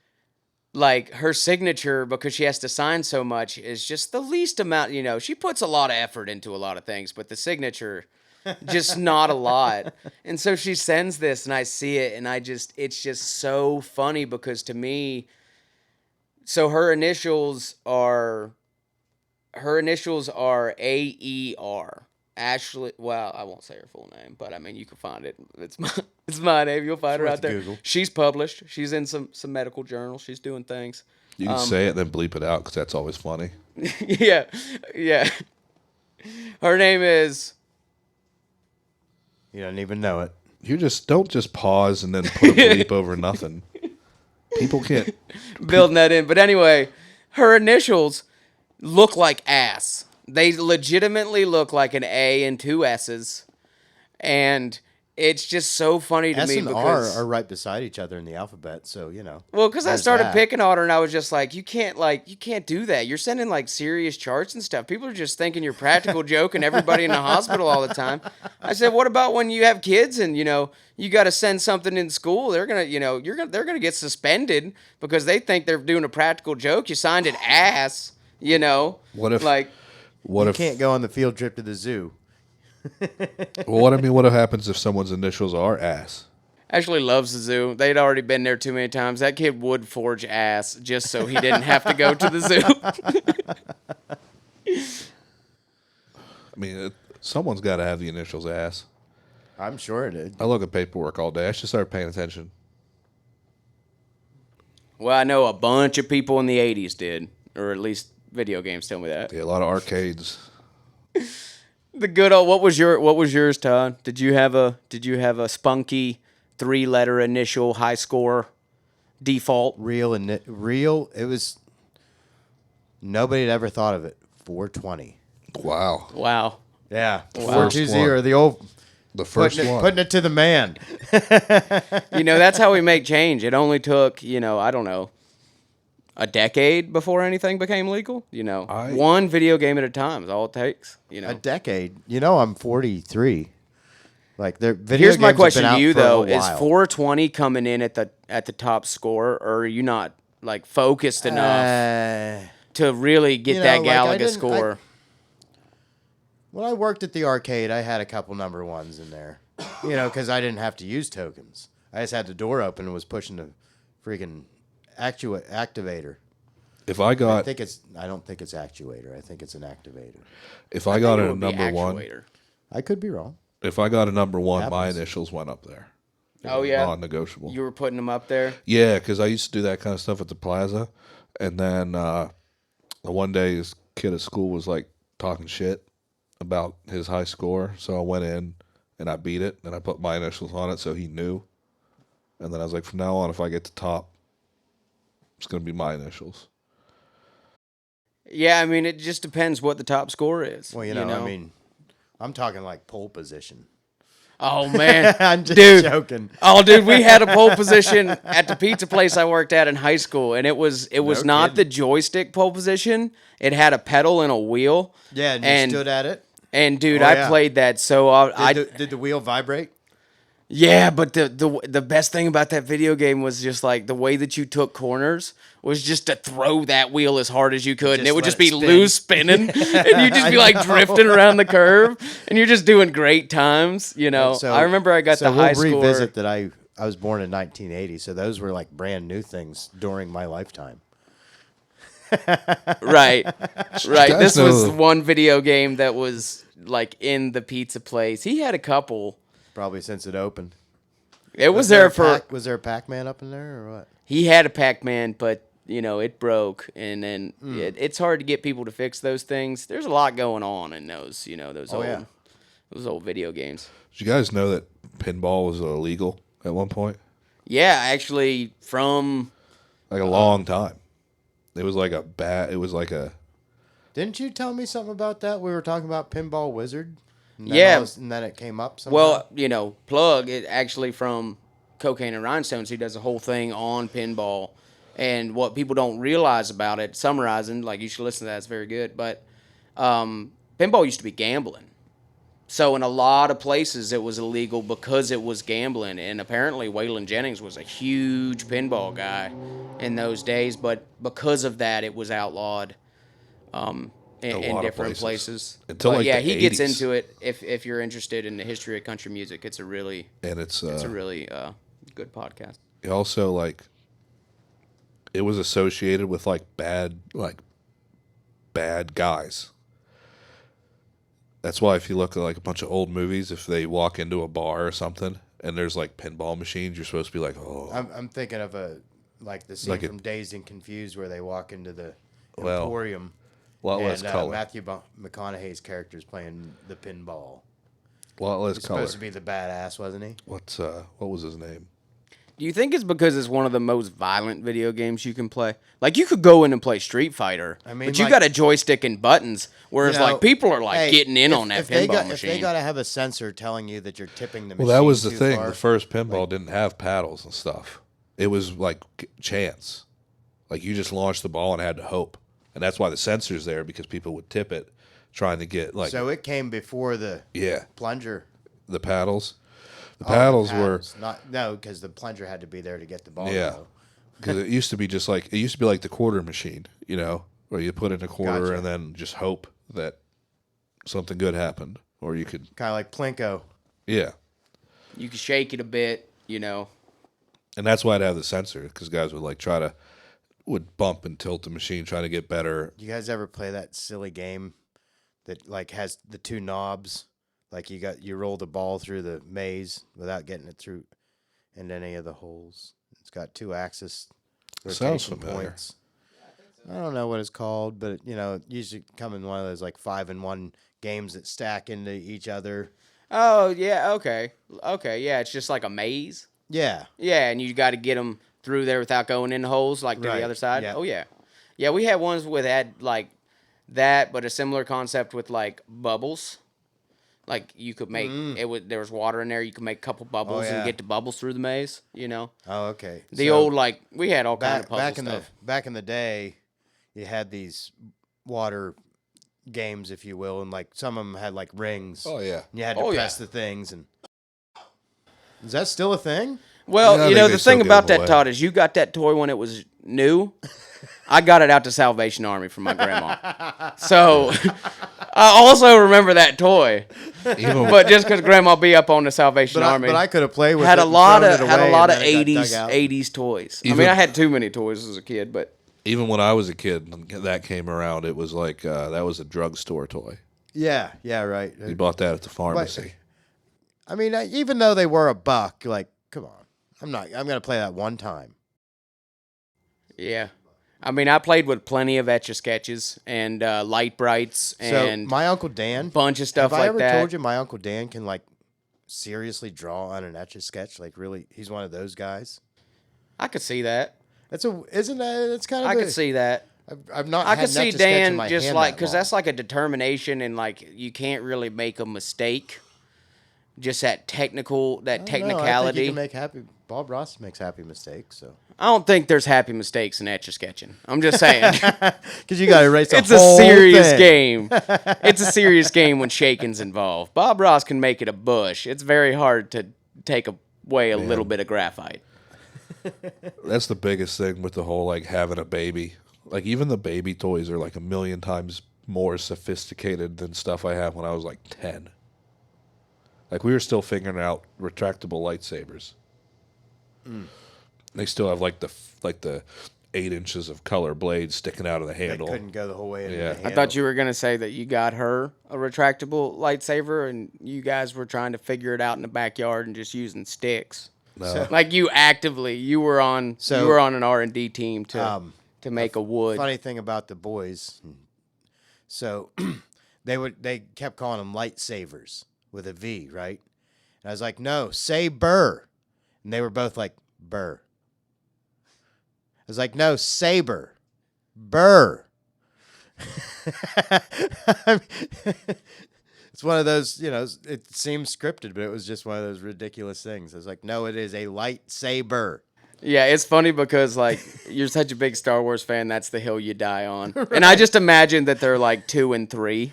S2: like her signature, because she has to sign so much, is just the least amount. She puts a lot of effort into a lot of things, but the signature, just not a lot. And so she sends this, and I see it, and it's just so funny because to me, so her initials are AER. Ashley. Well, I won't say her full name, but I mean you can find it. It's my name. You'll find her
S1: worth
S2: out there.
S1: Google.
S2: She's published. She's in some medical journals. She's doing things.
S3: You can say it, then bleep it out because that's always funny.
S2: Yeah. Her name is.
S1: You don't even know it.
S3: You don't just pause and then put a bleep over nothing. People can't.
S2: Building that in. But anyway, her initials look like ass. They legitimately look like an A and two S's. And it's just so funny to
S1: S
S2: me
S1: and
S2: because
S1: R are right beside each other in the alphabet, so
S2: well, because I
S1: there's
S2: started
S1: that.
S2: picking on her, and I was just like, you can't do that. You're sending like serious charts and stuff. People are just thinking you're practical joking everybody in the hospital all the time. I said, what about when you have kids and you got to send something in school? They're gonna they're gonna get suspended because they think they're doing a practical joke. You signed an ass.
S3: What if?
S2: like
S3: What
S1: You
S3: if?
S1: can't go on the field trip to the zoo.
S3: Well, what happens if someone's initials are ass?
S2: Actually loves the zoo. They'd already been there too many times. That kid would forge ass just so he didn't have to go to the zoo.
S3: I mean, someone's got to have the initials ass.
S1: I'm sure it did.
S3: I look at paperwork all day. I should start paying attention.
S2: Well, I know a bunch of people in the 80s did, or at least video games tell me that.
S3: Yeah, a lot of arcades.
S2: The good old what was yours, Todd? Did you have a spunky 3-letter initial high score default?
S1: Real. It was. Nobody had ever thought of it. 420.
S3: Wow,
S2: Wow.
S1: Yeah.
S2: Wow.
S1: 420. The old
S3: the first one.
S1: putting it to the man.
S2: That's how we make change. It only took, I don't know, a decade before anything became legal. One video game at a time is all it takes.
S1: A decade. I'm 43. Like video
S2: Here's my
S1: games have
S2: question
S1: been
S2: to
S1: out
S2: you
S1: for a
S2: though: Is
S1: while.
S2: 420 coming in at the top score, or are you not like focused enough to really get that Galaga score?
S1: When I worked at the arcade, I had a couple number ones in there. Because I didn't have to use tokens. I just had the door open and was pushing the freaking activator.
S3: If I
S1: I
S3: got
S1: don't think it's actuator. I think it's an activator.
S3: if I got
S2: It
S3: a
S2: would be
S3: number one,
S2: actuator.
S1: I could be wrong.
S3: if I got a number one, my
S1: Happens.
S3: initials went up there.
S2: Oh yeah,
S3: Non-negotiable.
S2: you were putting them up there.
S3: Yeah, because I used to do that kind of stuff at the plaza, and then one day this kid at school was like talking shit about his high score, so I went in and I beat it, and I put my initials on it so he knew, and then I was like, from now on, if I get to top, it's gonna be my initials.
S2: Yeah, I mean, it just depends what the top score is.
S1: Well, I mean, I'm talking like pole position.
S2: Oh man,
S1: I'm just
S2: dude.
S1: joking.
S2: Oh, dude, we had a pole position at the pizza place I worked at in high school, and it was not the joystick pole position. It had a pedal and a wheel.
S1: Yeah, and you stood at it.
S2: And dude,
S1: Oh,
S2: I
S1: yeah.
S2: played that so
S1: Did the wheel vibrate?
S2: yeah, but the best thing about that video game was just like the way that you took corners was just to throw that wheel as hard as you could, and
S1: Just
S2: it would
S1: let
S2: just
S1: it
S2: be
S1: spin.
S2: loose spinning, and you'd just
S1: I
S2: be like
S1: know.
S2: drifting around the curve, and you're just doing great times.
S1: So-
S2: I remember I got
S1: so
S2: the high
S1: we'll revisit
S2: score.
S1: that I was born in 1980, so those were like brand new things during my lifetime.
S2: Right.
S3: guys
S2: This was
S3: know-
S2: one video game that was like in the pizza place. He had a couple.
S1: Probably since it opened.
S2: It was there for.
S1: Was there a Pac-Man up in there or what?
S2: He had a Pac-Man, but it broke, and then it's hard to get people to fix those things. There's a lot going on in those,
S1: yeah.
S2: those old video games.
S3: Did you guys know that pinball was illegal at one point?
S2: Yeah, actually, from
S3: Like a long time. It was like a bad. It was like a
S1: Didn't you tell me something about that? We were talking about Pinball Wizard. And
S2: Yeah.
S1: and then it came up somehow.
S2: Well, Plug, it actually from Cocaine and Rhinestones, he does a whole thing on pinball. And what people don't realize about it, summarizing, like you should listen to that, it's very good. But pinball used to be gambling. So in a lot of places it was illegal because it was gambling. And apparently Waylon Jennings was a huge pinball guy in those days. But because of that, it was outlawed. In
S3: lot of
S2: different
S3: places.
S2: places.
S3: Until,
S2: But
S3: like,
S2: yeah,
S3: the
S2: he gets
S3: 80s.
S2: into it if you're interested in the history of country music. It's a really
S3: And it's
S2: a really good podcast.
S3: also like it was associated with bad guys. That's why if you look at like a bunch of old movies, if they walk into a bar or something and there's like pinball machines, you're supposed to be like, oh.
S1: I'm thinking of the scene
S3: Like
S1: from Dazed and Confused where they walk into the
S3: Well,
S1: Emporium.
S3: lot less
S1: And
S3: color.
S1: Matthew McConaughey's character is playing the pinball.
S3: Lot less
S1: He's
S3: color.
S1: supposed to be the badass, wasn't he?
S3: What was his name?
S2: Do you think it's because it's one of the most violent video games you can play? Like you could go in and play Street Fighter,
S1: I mean,
S2: but you
S1: like-
S2: got a joystick and buttons, whereas
S1: You know,
S2: like people are like
S1: hey,
S2: getting in
S1: if-
S2: on that
S1: if they
S2: pinball
S1: got,
S2: machine.
S1: If they got to have a sensor telling you that you're tipping the
S3: Well,
S1: machine
S3: that was the
S1: too
S3: thing.
S1: far,
S3: The first pinball didn't have paddles and stuff. It was like chance. Like you just launched the ball and had to hope. And that's why the sensor's there, because people would tip it trying to get like
S1: so it came before the
S3: yeah,
S1: plunger.
S3: the paddles. The
S1: Oh,
S3: paddles
S1: because the plunger had to be there to get the ball.
S3: Yeah.
S1: though.
S3: Because it used to be just like the quarter machine, where you put in a quarter
S1: Gotcha.
S3: and then just hope that something good happened, or you could
S1: Kind of like Plinko.
S3: yeah.
S2: You could shake it a bit,
S3: And that's why I'd have the sensor, because guys would bump and tilt the machine trying to get better.
S1: You guys ever play that silly game that like has the two knobs? Like you roll the ball through the maze without getting it through in any of the holes. It's got two axis
S3: Sounds
S1: rotation
S3: familiar.
S1: points. I don't know what it's called, but it usually come in one of those like 5-in-1 games that stack into each other.
S2: Oh yeah, okay, yeah. It's just like a maze.
S1: Yeah.
S2: Yeah, and you got to get them through there without going in the holes, like to
S1: Right,
S2: the other side.
S1: yeah.
S2: Oh yeah, yeah. We had ones with like that, but a similar concept with like bubbles. Like you could make there was water in there. You could make a couple bubbles
S1: yeah.
S2: and get the bubbles through the maze.
S1: Oh, okay.
S2: The
S1: So
S2: old we had all kind of puzzle stuff.
S1: back in the day, you had these water games, if you will, and like some of them had like rings.
S3: Oh yeah.
S1: And you had to
S2: Oh,
S1: press
S2: yeah.
S1: the things. And is that still a thing?
S2: Well,
S3: Yeah, I think
S2: the
S3: they still
S2: thing
S3: give
S2: about
S3: them
S2: that,
S3: away.
S2: Todd, is you got that toy when it was new. I got it out to Salvation Army from my grandma. So I also remember that toy.
S3: Even
S2: But just because Grandma be up on the Salvation
S1: But
S2: Army,
S1: I could have played with
S2: had
S1: it
S2: a
S1: and
S2: lot
S1: thrown
S2: of
S1: it
S2: had a
S1: away
S2: lot
S1: and
S2: of
S1: then it got dug
S2: 80s
S1: out.
S2: 80s toys. I
S3: Even-
S2: mean, I had too many toys as a kid, but
S3: even when I was a kid and that came around, it was like that was a drugstore toy.
S1: Yeah, right.
S3: You bought that at the pharmacy.
S1: I mean, even though they were $1, like, come on. I'm going to play that one time.
S2: yeah. I mean, I played with plenty of Etch-a-Sketches and Light Brights and
S1: So my Uncle Dan,
S2: bunch of stuff
S1: have
S2: like
S1: I ever
S2: that.
S1: told you my Uncle Dan can like seriously draw on an Etch-a-Sketch? Like really, he's one of those guys.
S2: I could see that.
S1: Isn't that, it's kind of
S2: I could see that.
S1: I've not
S2: I
S1: had
S2: could
S1: an
S2: see
S1: Etch-a-Sketch in
S2: Dan
S1: my
S2: just
S1: hand
S2: like,
S1: that
S2: because
S1: long.
S2: that's like a determination and like you can't really make a mistake. Just that
S1: I don't know, I think
S2: technicality.
S1: you can make happy. Bob Ross makes happy mistakes, so
S2: I don't think there's happy mistakes in Etch-a-Sketching. I'm just saying.
S1: because you got to erase the
S2: It's a
S1: whole
S2: serious
S1: thing.
S2: game. It's a serious game when shaking's involved. Bob Ross can make it a bush. It's very hard to take away a little bit of graphite.
S3: That's the biggest thing with the whole like having a baby. Like even the baby toys are like a million times more sophisticated than stuff I had when I was like 10. Like we were still figuring out retractable lightsabers. They still have like the 8 inches of color blades sticking out of the
S1: They
S3: handle.
S1: couldn't go the whole way. Into
S3: Yeah.
S1: the
S2: I thought you were going to say that you got her a retractable lightsaber and you guys were trying to figure it out in the backyard and just using sticks.
S3: No.
S2: Like you were on an R&D team to make a wood.
S1: Funny thing about the boys, so they kept calling them lightsabers with a V, right? And I was like, no, say burr. And they were both like, burr. I was like, no, saber, burr. I mean, it's one of those, it seems scripted, but it was just one of those ridiculous things. It's like, no, it is a lightsaber.
S2: Yeah, it's funny because like you're such a big Star Wars fan, that's the hill you die on. And I just imagine that they're like 2 and 3.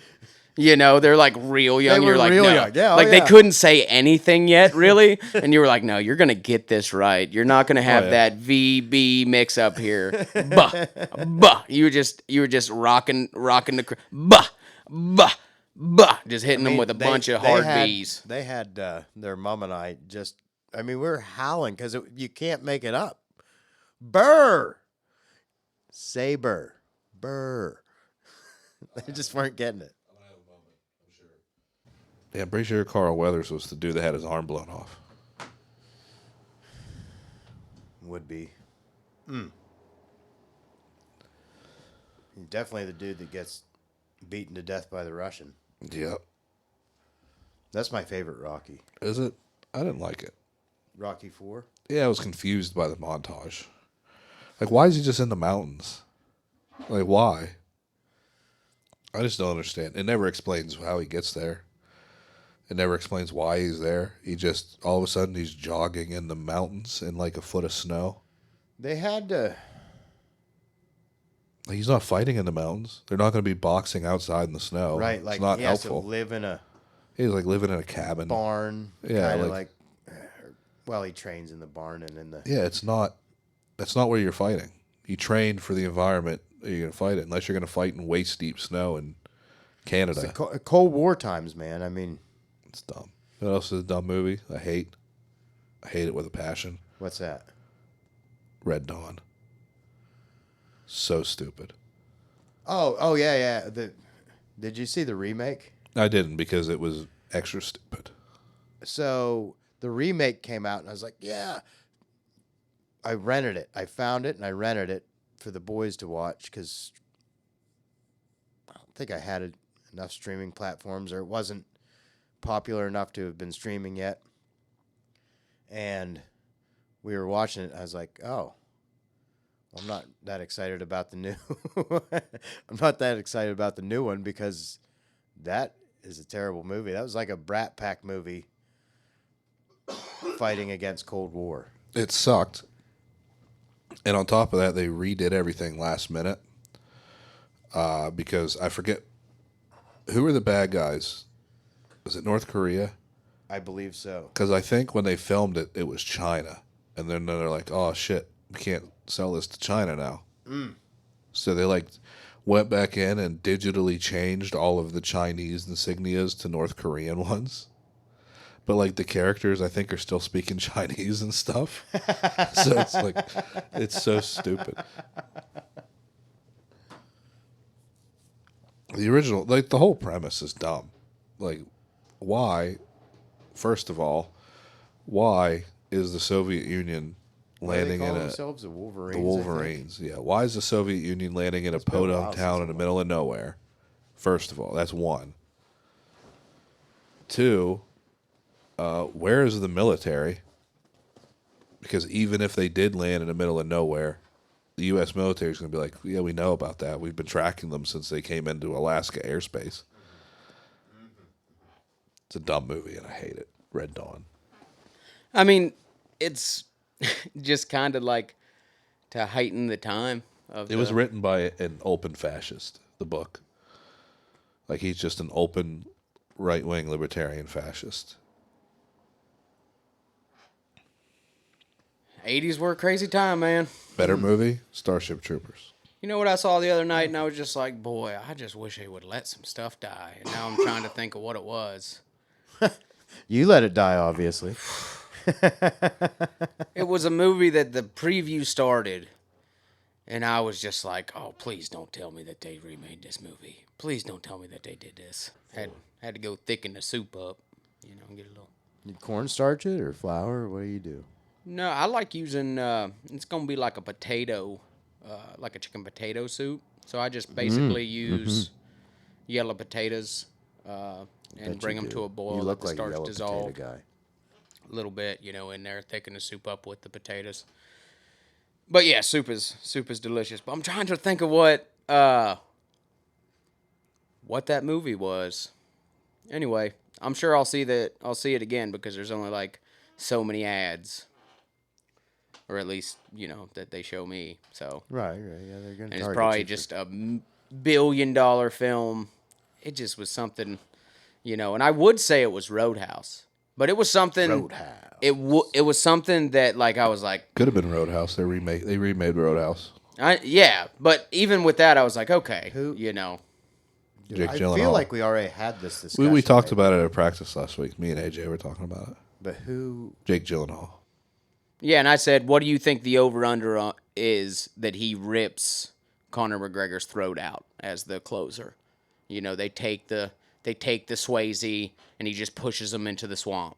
S2: They're like real young.
S1: were
S2: You're like,
S1: real
S2: no.
S1: young. Yeah, oh,
S2: like they
S1: yeah.
S2: couldn't say anything yet, really. And you were like, no, you're gonna get this right. You're not gonna have
S3: yeah.
S2: that VB mix up here. Bah, bah. You were just rocking bah, bah, bah. Just hitting them with a bunch of hard B's.
S1: They had their mom and I just, we were howling because you can't make it up. Burr. Saber. Burr. They just weren't getting it.
S3: Yeah, I'm pretty sure Carl Weathers was the dude that had his arm blown off.
S1: Would be. Definitely the dude that gets beaten to death by the Russian.
S3: Yep.
S1: That's my favorite Rocky.
S3: Is it? I didn't like it.
S1: Rocky 4?
S3: Yeah, I was confused by the montage. Like, why is he just in the mountains? Like, why? I just don't understand. It never explains how he gets there. It never explains why he's there. He just, all of a sudden, he's jogging in the mountains in like a foot of snow.
S1: They had to.
S3: Like, he's not fighting in the mountains. They're not going to be boxing outside in the snow.
S1: Right, like
S3: it's not
S1: he has
S3: helpful.
S1: to live in a
S3: He's like living in a cabin.
S1: barn.
S3: Yeah,
S1: Kind of
S3: like-
S1: well, he trains in the barn and in the.
S3: Yeah, it's not. That's not where you're fighting. You train for the environment that you're going to fight it, unless you're going to fight in waist deep snow in Canada.
S1: It's the Cold War times, man.
S3: It's dumb. What else is a dumb movie? I hate it with a passion.
S1: What's that?
S3: Red Dawn. So stupid.
S1: Oh, yeah. Did you see the remake?
S3: I didn't because it was extra stupid.
S1: So the remake came out, and I was like, yeah. I rented it. I found it, and I rented it for the boys to watch because I don't think I had enough streaming platforms, or it wasn't popular enough to have been streaming yet. And we were watching it. I was like, oh, well, I'm not that excited about the new. I'm not that excited about the new one because that is a terrible movie. That was like a Brat Pack movie fighting against Cold War.
S3: It sucked. And on top of that, they redid everything last minute because I forget who were the bad guys. Was it North Korea?
S1: I believe so.
S3: Because I think when they filmed it, it was China. And then they're like, oh, shit, we can't sell this to China now. So they went back in and digitally changed all of the Chinese insignias to North Korean ones. But the characters, I think, are still speaking Chinese and stuff. So it's it's so stupid. The original, the whole premise is dumb. Why, first of all, why is the Soviet Union landing in
S1: themselves the Wolverines.
S3: the Wolverines? Yeah. Why is the Soviet Union landing in a
S1: been a while
S3: podunk
S1: since
S3: town
S1: I
S3: in the middle of nowhere? First of all, that's one. Two, where is the military? Because even if they did land in the middle of nowhere, the U.S. military is going to be like, yeah, we know about that. We've been tracking them since they came into Alaska airspace. It's a dumb movie, and I hate it. Red Dawn.
S2: I mean, it's just kind of like to heighten the time of
S3: It was written by an open fascist, the book. He's just an open right-wing libertarian fascist.
S2: 80s were a crazy time, man.
S3: Better movie? Starship Troopers.
S2: You know what I saw the other night, and I was just like, boy, I just wish they would let some stuff die. And now I'm trying to think of what it was.
S1: You let it die, obviously.
S2: It was a movie that the preview started, and I was just like, oh, please don't tell me that they remade this movie. Please don't tell me that they did this. Had to go thicken the soup up, get a little.
S1: You cornstarch it or flour? Or what do you do?
S2: No, I like using, it's going to be like a potato, like a chicken potato soup. So I just basically use yellow potatoes and bring them to a boil.
S1: You
S2: let
S1: look
S2: the
S1: like a
S2: starch
S1: yellow
S2: dissolve
S1: potato guy.
S2: a little bit, in there, thicken the soup up with the potatoes. But yeah, soup is delicious. But I'm trying to think of what what that movie was. Anyway, I'm sure I'll see it again because there's only like so many ads, or at least that they show me. So
S1: Right. Yeah, they're gonna
S2: and it's
S1: target
S2: probably
S1: you for-
S2: just a billion-dollar film. It just was something, and I would say it was Roadhouse, but it was something.
S1: Roadhouse.
S2: It was something that like I was like,
S3: Could have been Roadhouse. They remade Roadhouse.
S2: yeah, but even with that, I was like, okay,
S3: Jake
S1: I
S3: Gyllenhaal.
S1: feel like we already had this discussion.
S3: We talked
S1: right?
S3: about it at practice last week. Me and AJ were talking about it.
S1: But who?
S3: Jake Gyllenhaal.
S2: yeah, and I said, what do you think the over/under is that he rips Conor McGregor's throat out as the closer? They take the Swayze and he just pushes them into the swamp.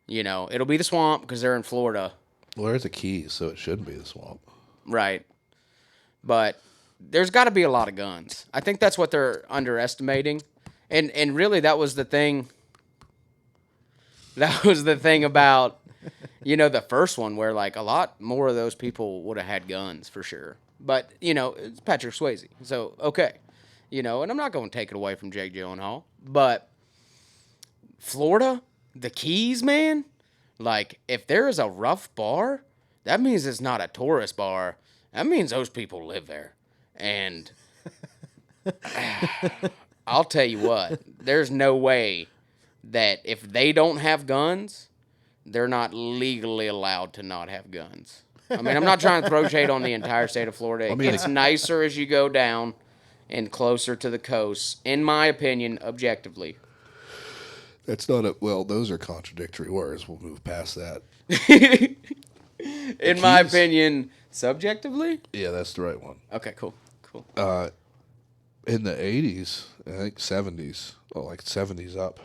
S2: It'll be the swamp because they're in Florida.
S3: Well, there's a key, so it shouldn't be the swamp.
S2: Right. But there's got to be a lot of guns. I think that's what they're underestimating. And really that was the thing. That was the thing about, the first one where like a lot more of those people would have had guns for sure. But, it's Patrick Swayze. So, okay. And I'm not going to take it away from Jake Gyllenhaal. But Florida, the Keys, man, like if there is a rough bar, that means it's not a tourist bar. That means those people live there. And I'll tell you what, there's no way that if they don't have guns, they're not legally allowed to not have guns. I mean, I'm not trying to throw shade on the entire state of Florida. It gets nicer as you go down and closer to the coast, in my opinion, objectively.
S3: That's not a... Well, those are contradictory words. We'll move past that.
S2: In my opinion, subjectively?
S3: Yeah, that's the right one.
S2: Okay, cool.
S3: In the 80s, I think 70s, or like 70s up,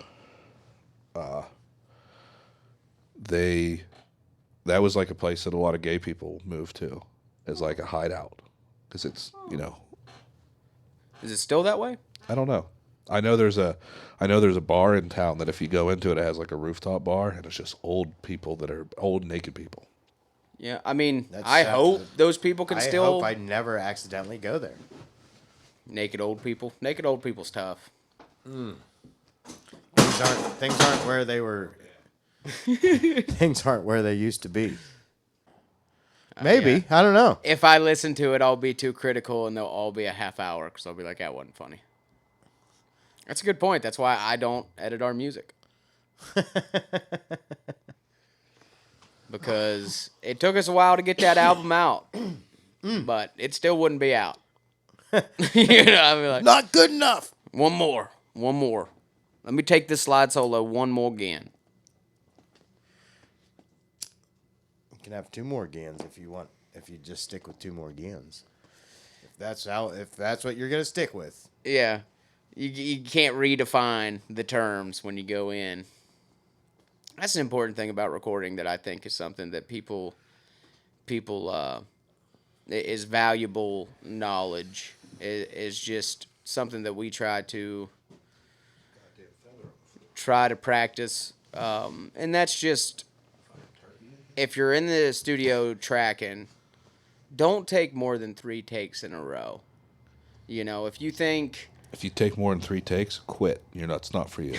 S3: that was like a place that a lot of gay people moved to as like a hideout. Because it's,
S2: Is it still that way?
S3: I don't know. I know there's a bar in town that if you go into it, it has like a rooftop bar, and it's just old people that are old naked people.
S2: Yeah, I mean,
S1: That's
S2: I
S1: sad.
S2: hope those people can
S1: I
S2: still...
S1: hope I never accidentally go there.
S2: Naked old people. Naked old people's tough.
S1: Things aren't where they were. Things aren't where they used to be. Maybe. I don't know.
S2: If I listen to it, I'll be too critical, and they'll all be a half hour, because I'll be like, that wasn't funny. That's a good point. That's why I don't edit our music. Because it took us a while to get that album out. But it still wouldn't be out. I'd be like,
S1: Not good enough.
S2: one more. Let me take this slide solo one more again.
S1: You can have 2 more Gans if you want. If you just stick with 2 more Gans. If that's what you're gonna stick with.
S2: Yeah. You can't redefine the terms when you go in. That's an important thing about recording that I think is something that people is valuable knowledge. Is just something that we try to practice. And that's just, if you're in the studio tracking, don't take more than 3 takes in a row. If you think...
S3: If you take more than 3 takes, quit. It's not for you.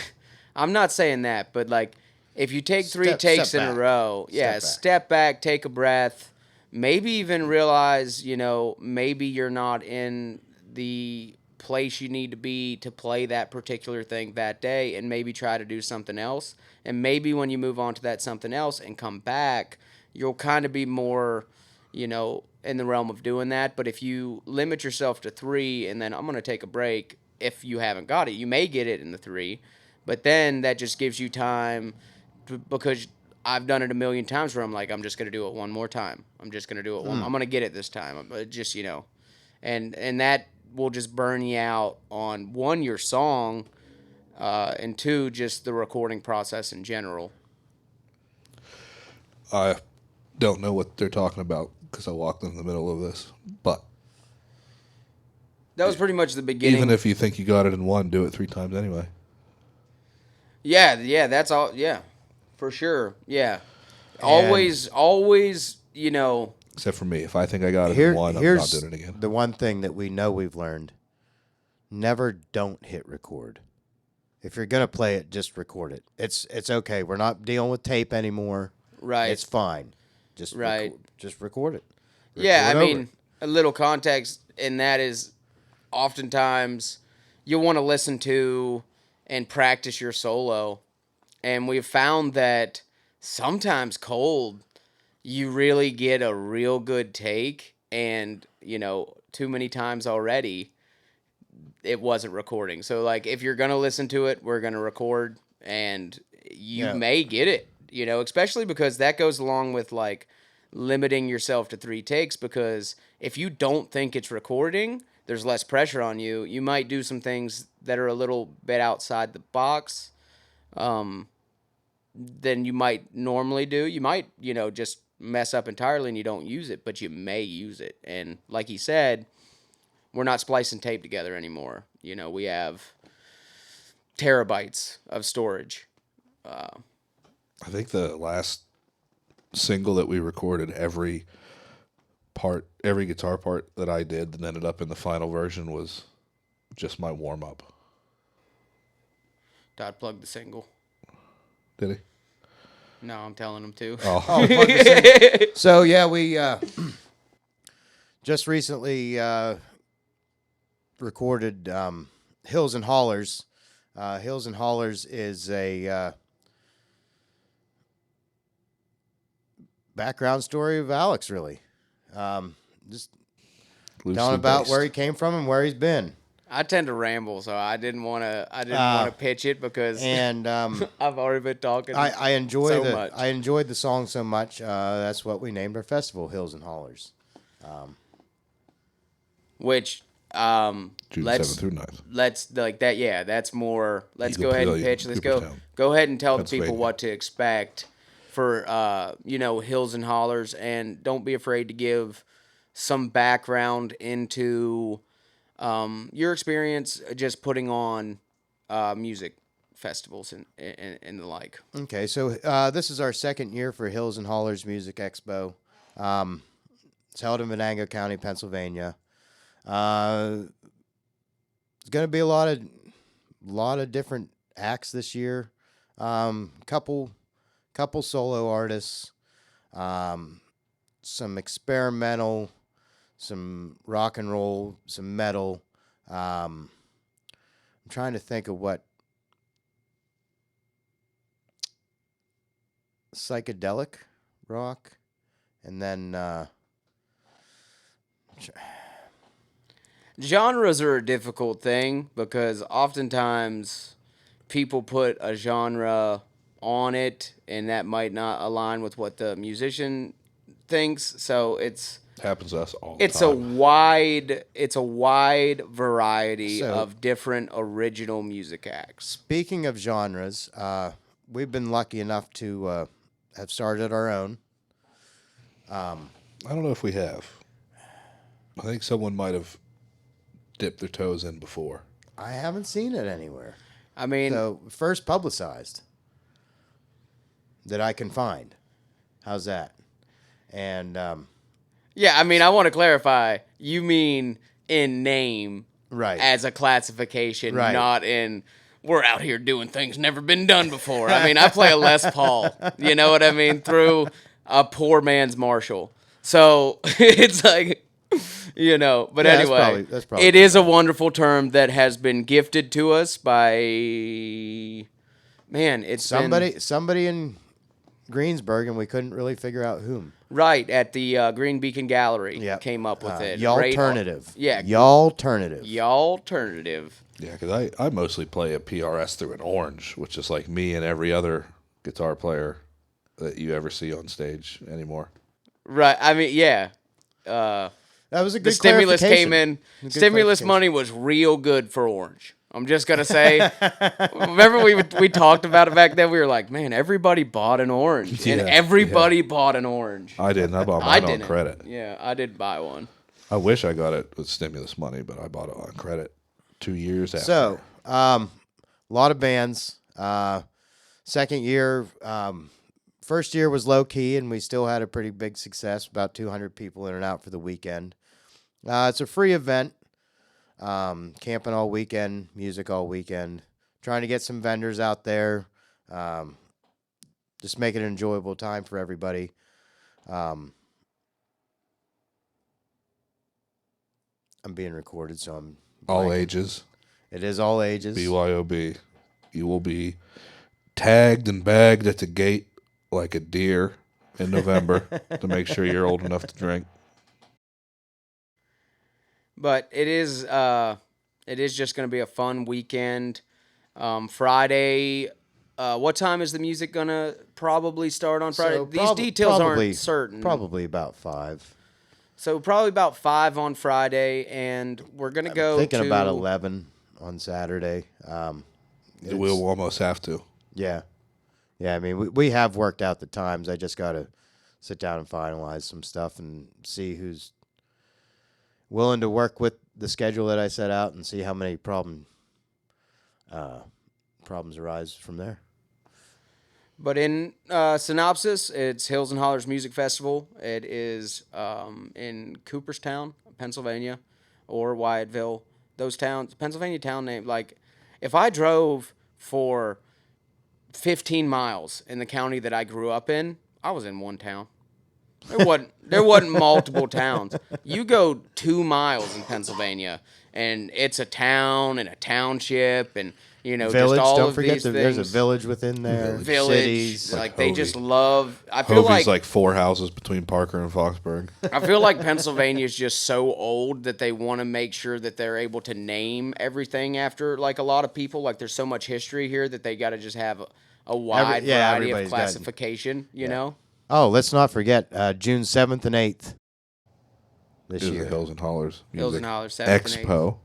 S2: I'm not saying that, but like, if you take 3 takes in a row, step back, take a breath, maybe even realize, maybe you're not in the place you need to be to play that particular thing that day, and maybe try to do something else. And maybe when you move on to that something else and come back, you'll kind of be more, in the realm of doing that. But if you limit yourself to 3 and then I'm going to take a break, if you haven't got it, you may get it in the 3, but then that just gives you time because I've done it a million times where I'm like, I'm just going to do it one more time. I'm just going to do it one. I'm going to get it this time. Just, and that will just burn you out on 1, your song, and 2, just the recording process in general.
S3: I don't know what they're talking about because I walked in the middle of this, but
S2: That was pretty much the beginning.
S3: even if you think you got it in 1, do it 3 times anyway.
S2: Yeah, that's all. Yeah, for sure. Yeah, always,
S3: Except for me. If I think I got it in 1, I'm not doing it again.
S1: The one thing that we know we've learned. never don't hit record. If you're gonna play it, just record it. It's okay. We're not dealing with tape anymore.
S2: Right.
S1: It's fine. Just
S2: Right.
S1: just record it.
S2: Yeah, I
S1: Record over
S2: mean,
S1: it.
S2: a little context in that is oftentimes you'll want to listen to and practice your solo. And we've found that sometimes cold, you really get a real good take. And, too many times already, it wasn't recording. So, like, if you're going to listen to it, we're going to record. And you
S1: Yeah.
S2: may get it, especially because that goes along with, like, limiting yourself to 3 takes, because if you don't think it's recording, there's less pressure on you. You might do some things that are a little bit outside the box than you might normally do. You might, just mess up entirely and you don't use it, but you may use it. And like he said, we're not splicing tape together anymore. We have terabytes of storage.
S3: I think the last single that we recorded, every guitar part that I did that ended up in the final version was just my warm up.
S2: Todd plugged the single.
S3: Did he?
S2: No, I'm telling him to.
S3: Oh,
S1: Plug this in. So yeah, we just recently recorded Hills and Hollers. Hills and Hollers is a background story of Alex, really. Just
S3: loosely
S1: telling about
S3: based.
S1: where he came from and where he's been.
S2: I tend to ramble, so I didn't want to pitch it because
S1: And
S2: I've already been talking.
S1: I enjoy
S2: so
S1: the
S2: much.
S1: I enjoyed the song so much. That's what we named our festival, Hills and Hollers.
S2: Which
S3: June
S2: let's
S3: 7th through 9th.
S2: let's like that. Yeah, that's more. Let's
S3: Eagle
S2: go ahead and
S3: Pavilion,
S2: pitch. Let's
S3: Cooperstown,
S2: go ahead and tell the people
S3: Pennsylvania.
S2: what to expect for Hills and Hollers, and don't be afraid to give some background into your experience just putting on music festivals and the like.
S1: Okay, so this is our second year for Hills and Hollers Music Expo. It's held in Venango County, Pennsylvania. It's going to be a lot of different acts this year. Couple solo artists, some experimental, some rock and roll, some metal. I'm trying to think of what psychedelic rock, and then
S2: Genres are a difficult thing because oftentimes people put a genre on it and that might not align with what the musician thinks. So it's
S3: Happens to us all the time.
S2: it's a wide variety
S1: So-
S2: of different original music acts.
S1: speaking of genres, we've been lucky enough to have started our own.
S3: I don't know if we have. I think someone might have dipped their toes in before.
S1: I haven't seen it anywhere.
S2: I mean,
S1: So first publicized that I can find. How's that? And
S2: yeah, I mean, I want to clarify. You mean in name
S1: right.
S2: as a classification,
S1: Right.
S2: not in we're out here doing things never been done before. I mean, I play a Les Paul, you know what I mean, through a poor man's Marshall. So it's like, but
S1: Yeah,
S2: anyway,
S1: that's probably
S2: it is a wonderful term that has been gifted to us by, man, it's
S1: somebody in Greensburg, and we couldn't really figure out whom.
S2: right at the Green Beacon Gallery
S1: Yep.
S2: came up with it.
S1: Y'alternative.
S2: Yeah.
S1: Y'alternative.
S2: Y'alternative.
S3: Yeah, because I mostly play a PRS through an orange, which is like me and every other guitar player that you ever see on stage anymore.
S2: Right. I mean, yeah.
S1: That was a good
S2: The stimulus came
S1: clarification.
S2: in.
S1: Good
S2: Stimulus
S1: clarification.
S2: money was real good for Orange. I'm just gonna say. Remember we talked about it back then. We were like, man, everybody bought an orange, and
S3: Yeah,
S2: everybody bought an orange.
S3: I didn't. I bought
S2: I
S3: mine on
S2: didn't.
S3: credit.
S2: Yeah, I did buy one.
S3: I wish I got it with stimulus money, but I bought it on credit 2 years after.
S1: So, a lot of bands. Second year, first year was low key, and we still had a pretty big success. About 200 people in and out for the weekend. It's a free event. Camping all weekend, music all weekend. Trying to get some vendors out there. Um, just make it an enjoyable time for everybody. Um, I'm being recorded, so I'm
S3: All
S1: blanking.
S3: ages.
S1: It is all ages.
S3: BYOB. You will be tagged and bagged at the gate like a deer in November to make sure you're old enough to drink.
S2: But it is just going to be a fun weekend. Friday, what time is the music going to probably start on Friday?
S1: So
S2: These details
S1: probably,
S2: aren't certain.
S1: Probably about 5.
S2: So probably about 5 on Friday, and we're going to go
S1: Thinking
S2: to
S1: about 11 on Saturday.
S3: We'll almost have to.
S1: Yeah. Yeah, I mean, we have worked out the times. I just got to sit down and finalize some stuff and see who's willing to work with the schedule that I set out and see how many problems arise from there.
S2: But in synopsis, it's Hills and Hollers Music Festival. It is in Cooperstown, Pennsylvania, or Wyatteville. Those towns, Pennsylvania town name. Like, if I drove for 15 miles in the county that I grew up in, I was in one town. There wasn't multiple towns. You go 2 miles in Pennsylvania, and it's a town and a township, and
S1: Village,
S2: just all
S1: don't
S2: of
S1: forget
S2: these
S1: there's a
S2: things.
S1: village within there.
S2: Village,
S1: Cities.
S2: like
S3: Hovey.
S2: they just love. I feel
S3: Hovey's
S2: like
S3: like 4 houses between Parker and Foxburg.
S2: I feel like Pennsylvania is just so old that they want to make sure that they're able to name everything after like a lot of people. Like there's so much history here that they got to just have a wide variety of
S1: everybody's got-
S2: classification. You know.
S1: Oh, let's not forget June 7th and 8th this
S3: Is the
S1: year.
S3: Hills and Hollers
S2: Hills
S3: Music
S2: and Hollers 7th and 8th.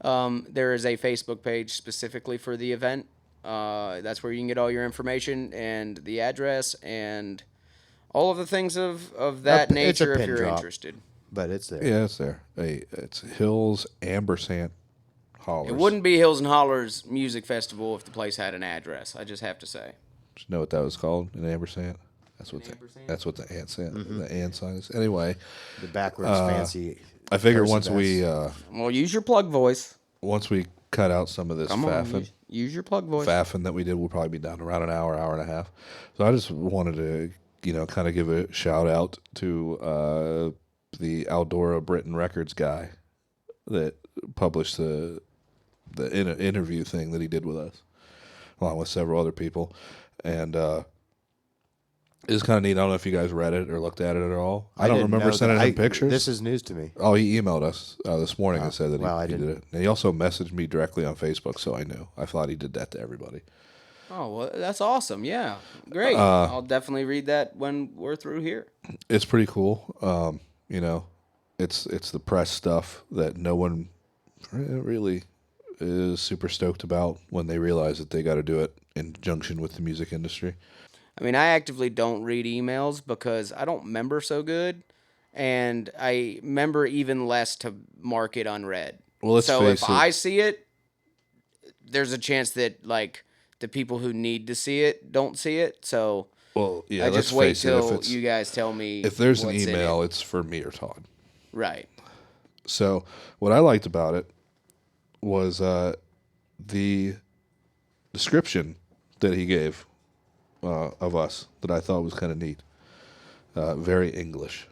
S3: Expo.
S2: There is a Facebook page specifically for the event. That's where you can get all your information and the address and all of the things of that
S1: It's a
S2: nature if
S1: pin
S2: you're
S1: drop.
S2: interested.
S1: But it's there.
S3: Yeah, it's there. Hey, it's Hills Ambersand Hollers.
S2: It wouldn't be Hills and Hollers Music Festival if the place had an address. I just have to say.
S3: Do you know what that was called? An ampersand? That's what
S2: ampersand?
S3: that's what the ant sign, the ant sign is. Anyway,
S1: The backwards fancy.
S3: I figure
S1: cursive
S3: once we
S1: S.
S2: Well, use your plug voice.
S3: once we cut out some of this
S2: Come on,
S3: faffing,
S2: use your plug voice.
S3: faffing that we did, we'll probably be down around an hour and a half. So I just wanted to, kind of give a shout out to the Aldora Britain Records guy that published the interview thing that he did with us, along with several other people, and it's kind of neat. I don't know if you guys read it or looked at it at all. I don't
S1: didn't
S3: remember
S1: know
S3: sending
S1: that.
S3: him pictures.
S1: This is news to me.
S3: Oh, he emailed us this morning and said that
S1: well, I
S3: he did
S1: didn't.
S3: it. And he also messaged me directly on Facebook, so I knew. I thought he did that to everybody.
S2: Oh, well, that's awesome. Yeah, great. I'll definitely read that when we're through here.
S3: It's pretty cool. It's the press stuff that no one really is super stoked about when they realize that they got to do it in conjunction with the music industry.
S2: I mean, I actively don't read emails because I don't remember so good, and I remember even less to mark it unread.
S3: Well, let's
S2: so
S3: face
S2: if
S3: it.
S2: I see it, there's a chance that like the people who need to see it don't see it. So
S3: Well, yeah,
S2: I
S3: let's
S2: just wait
S3: face it. If
S2: till
S3: it's
S2: you guys tell me.
S3: if there's an
S2: what's in
S3: email,
S2: it.
S3: it's for me or Todd.
S2: Right?
S3: So what I liked about it was the description that he gave of us that I thought was kind of neat. Very English.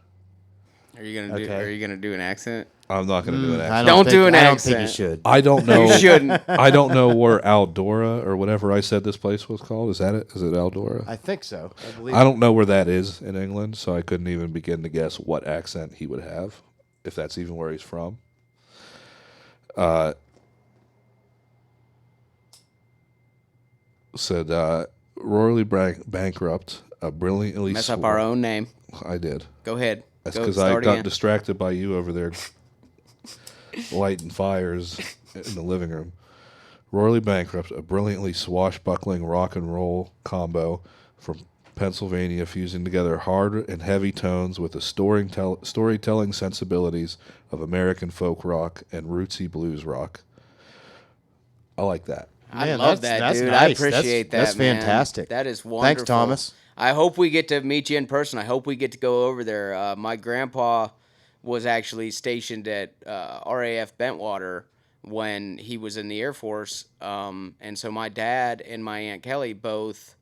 S2: Are you gonna do?
S1: Okay.
S2: Are you gonna do an accent?
S3: I'm not going to do an
S1: I
S3: accent.
S2: Don't
S1: think-
S2: do an
S1: I don't think you
S2: accent.
S1: should.
S3: I don't know.
S2: You shouldn't.
S3: I don't know where Aldora or whatever I said this place was called. Is that it? Is it Aldora?
S1: I think so. I believe.
S3: I don't know where that is in England, so I couldn't even begin to guess what accent he would have, if that's even where he's from. Said, Rurally Bankrupt, a brilliantly...
S2: Mess up our own name.
S3: I did.
S2: Go ahead.
S3: That's
S2: Go
S3: because I
S2: start
S3: got
S2: again.
S3: distracted by you over there lighting fires in the living room. Rurally Bankrupt, a brilliantly swashbuckling rock and roll combo from Pennsylvania, fusing together hard and heavy tones with the storytelling sensibilities of American folk rock and rootsy blues rock. I like that.
S2: I
S1: Man,
S2: love
S1: that's-
S2: that,
S1: that's
S2: dude.
S1: nice.
S2: I
S1: That's-
S2: appreciate that.
S1: that's
S2: man.
S1: fantastic.
S2: That is wonderful.
S1: Thanks, Thomas.
S2: I hope we get to meet you in person. I hope we get to go over there. My grandpa was actually stationed at RAF Bentwater when he was in the Air Force. And so my dad and my Aunt Kelly both,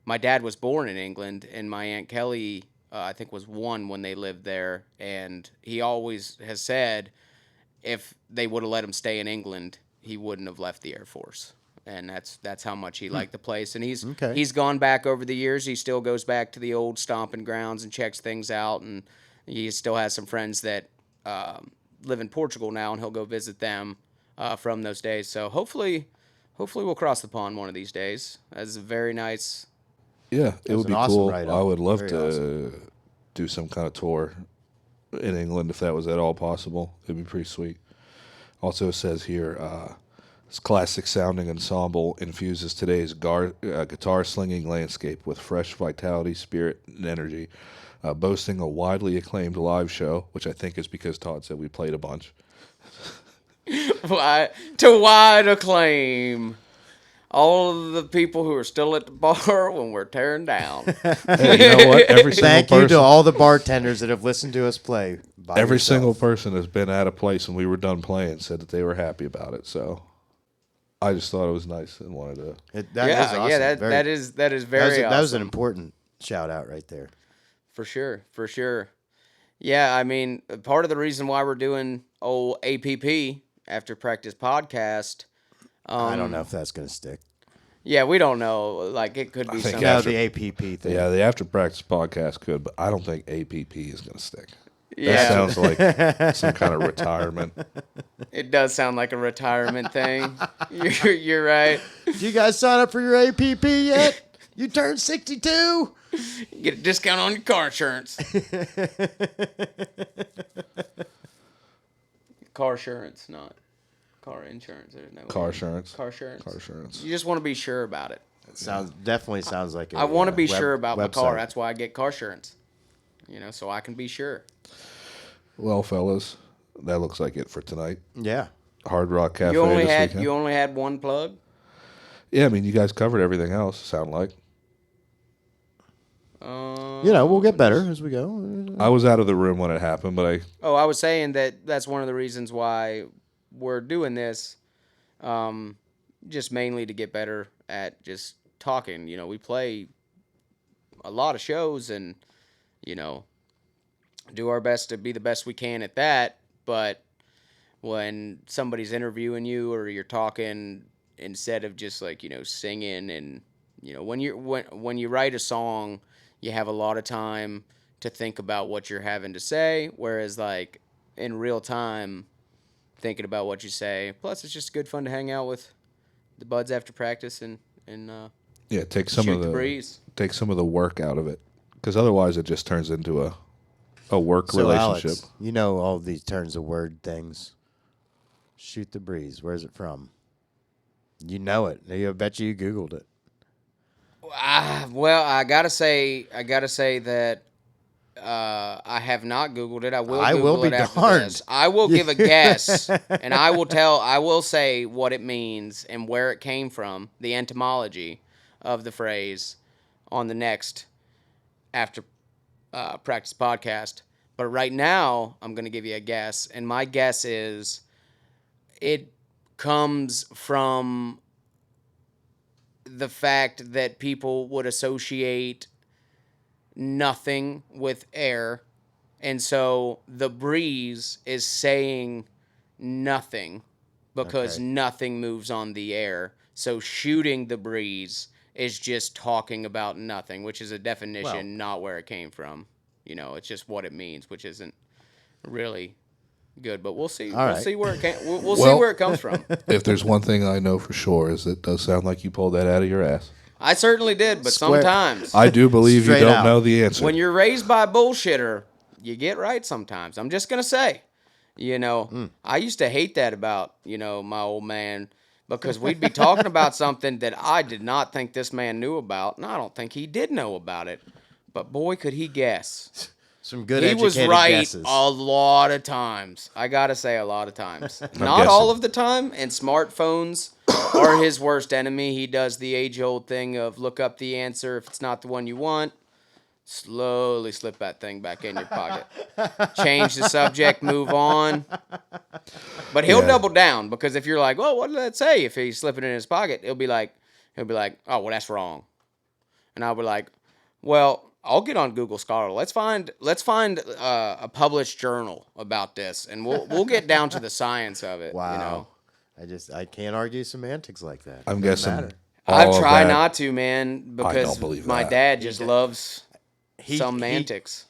S2: my dad was born in England, and my Aunt Kelly, I think, was 1 when they lived there. And he always has said if they would have let him stay in England, he wouldn't have left the Air Force. And that's how much he liked the place. And he's gone back over the years. He still goes back to the old stomping grounds and checks things out. And he still has some friends that live in Portugal now, and he'll go visit them from those days. So hopefully we'll cross the pond one of these days. That's a very nice.
S3: Yeah, it would
S1: an
S3: be
S1: awesome
S3: cool.
S1: write-up.
S3: I would love
S1: Very
S3: to
S1: awesome.
S3: do some kind of tour in England if that was at all possible. It'd be pretty sweet. Also, it says here, this classic sounding ensemble infuses today's guitar slinging landscape with fresh vitality, spirit, and energy, boasting a widely acclaimed live show, which I think is because Todd said we played a bunch.
S2: To wide acclaim. All of the people who are still at the bar when we're tearing down.
S3: Hey, you know what? Every single
S1: Thank you
S3: person,
S1: to all the bartenders that have listened to us play. By
S3: every
S1: yourself.
S3: single person has been at a place when we were done playing said that they were happy about it. So I just thought it was nice and wanted to.
S1: That is awesome.
S2: Yeah,
S1: Very-
S2: that is very awesome.
S1: That was an important shout out right there.
S2: For sure. Yeah, I mean, part of the reason why we're doing old APP, After Practice Podcast.
S1: I don't know if that's going to stick.
S2: Yeah, we don't know. Like, it could be
S3: think
S2: something.
S1: No,
S3: After-
S1: the APP thing.
S3: Yeah, the After Practice podcast could, but I don't think APP is going to stick.
S2: Yeah.
S3: That sounds like some kind of retirement.
S2: It does sound like a retirement thing. You're right.
S1: Did you guys sign up for your APP yet? You turned 62?
S2: You get a discount on your car insurance. Car insurance, not car insurance. There's no
S3: Car insurance.
S2: Car insurance.
S3: Car insurance.
S2: You just want to be sure about it.
S1: Definitely sounds like
S2: I want to be sure about my car.
S1: website.
S2: That's why I get car insurance. So I can be sure.
S3: Well, fellas, that looks like it for tonight.
S1: Yeah.
S3: Hard Rock Cafe
S2: You only
S3: this weekend.
S2: had one plug.
S3: Yeah, I mean, you guys covered everything else, sound like.
S1: We'll get better as we go.
S3: I was out of the room when it happened, but
S2: I was saying that's one of the reasons why we're doing this, just mainly to get better at just talking. We play a lot of shows and, do our best to be the best we can at that. But when somebody's interviewing you or you're talking instead of just like, singing and, when you write a song, you have a lot of time to think about what you're having to say. Whereas like in real time, thinking about what you say. Plus, it's just good fun to hang out with the buds after practice and
S3: yeah, take some
S2: shoot
S3: of
S2: the
S3: the
S2: breeze.
S3: take some of the work out of it, because otherwise it just turns into a work
S1: So,
S3: relationship.
S1: Alex, you know all these turns of word things. Shoot the breeze. Where's it from? You know it. I bet you Googled it.
S2: Well, I gotta say that I have not Googled it. I will.
S1: I
S2: Google
S1: will be
S2: it after
S1: darned.
S2: this. I will give a guess, and I will say what it means and where it came from, the etymology of the phrase, on the next After Practice podcast. But right now, I'm gonna give you a guess, and my guess is it comes from the fact that people would associate nothing with air, and so the breeze is saying nothing because
S1: Okay.
S2: nothing moves on the air. So shooting the breeze is just talking about nothing, which is a definition,
S1: Well-
S2: not where it came from. It's just what it means, which isn't really good. But we'll see.
S1: All
S2: We'll
S1: right.
S2: see where it came. We'll see
S3: Well-
S2: where it comes from.
S3: If there's one thing I know for sure is it does sound like you pulled that out of your ass.
S2: I certainly did, but
S1: Square-
S2: sometimes
S3: I do believe you
S1: Straight
S3: don't
S1: out.
S3: know the answer.
S2: when you're raised by a bullshitter, you get right sometimes. I'm just gonna say, I used to hate that about my old man, because we'd be talking about something that I did not think this man knew about, and I don't think he did know about it. But boy, could he guess.
S1: Some good
S2: He
S1: educated
S2: was right
S1: guesses.
S2: a lot of times. I gotta say, a lot of times. Not
S3: guessing.
S2: all of the time, and smartphones are his worst enemy. He does the age-old thing of look up the answer if it's not the one you want. slowly slip that thing back in your pocket. Change the subject, move on. But he'll double down, because if you're like, well, what did that say? If he's slipping it in his pocket, he'll be like, oh, well, that's wrong. And I'll be like, well, I'll get on Google Scholar. Let's find a published journal about this, and we'll get down to the science of it.
S1: Wow.
S2: You know?
S1: I can't argue semantics like that.
S3: I'm
S1: Doesn't
S3: guessing.
S1: matter.
S2: I
S3: all
S2: try
S3: of that-
S2: not to, man, because
S3: don't believe
S2: my
S3: that.
S2: dad just loves
S1: He-
S2: semantics.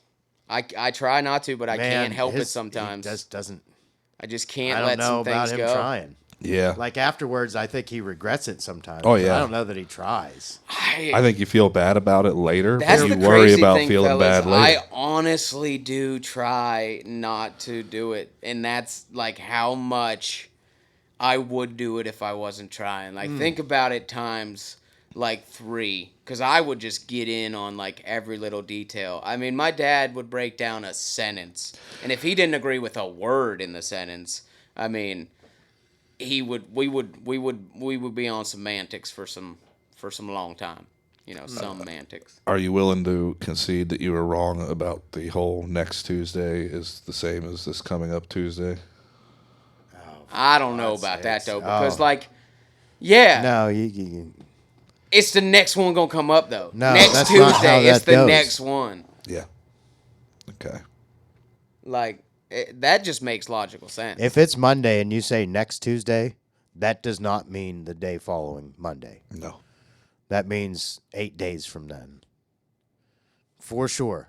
S2: I try not to, but I
S1: Man,
S2: can't help it
S1: his-
S2: sometimes.
S1: He just doesn't.
S2: I just can't
S1: I
S2: let
S1: don't know
S2: some
S1: about
S2: things
S1: him
S2: go.
S1: trying.
S3: Yeah.
S1: Like afterwards, I think he regrets it sometimes.
S3: Oh,
S1: but
S3: yeah.
S1: I don't know that he tries.
S3: I think you feel bad about it later,
S2: That's
S3: but
S2: the
S3: you worry
S2: crazy
S3: about
S2: thing,
S3: feeling
S2: fellas.
S3: bad later.
S2: I honestly do try not to do it, and that's like how much I would do it if I wasn't trying. Like, think about it times like 3, because I would just get in on like every little detail. I mean, my dad would break down a sentence, and if he didn't agree with a word in the sentence, I mean, we would be on semantics for some long time. You know, semantics.
S3: Are you willing to concede that you were wrong about the whole next Tuesday is the same as this coming up Tuesday?
S2: I don't know
S1: God's
S2: about that
S1: sakes.
S2: though, because
S1: Oh.
S2: like, yeah,
S1: No, you
S2: it's the next one gonna come up though.
S1: No,
S2: next
S1: that's
S2: Tuesday,
S1: not how
S2: it's
S1: that
S2: the
S1: goes.
S2: next one.
S3: Yeah. Okay.
S2: Like that just makes logical sense.
S1: if it's Monday and you say next Tuesday, that does not mean the day following Monday.
S3: No.
S1: That means 8 days from then. For sure.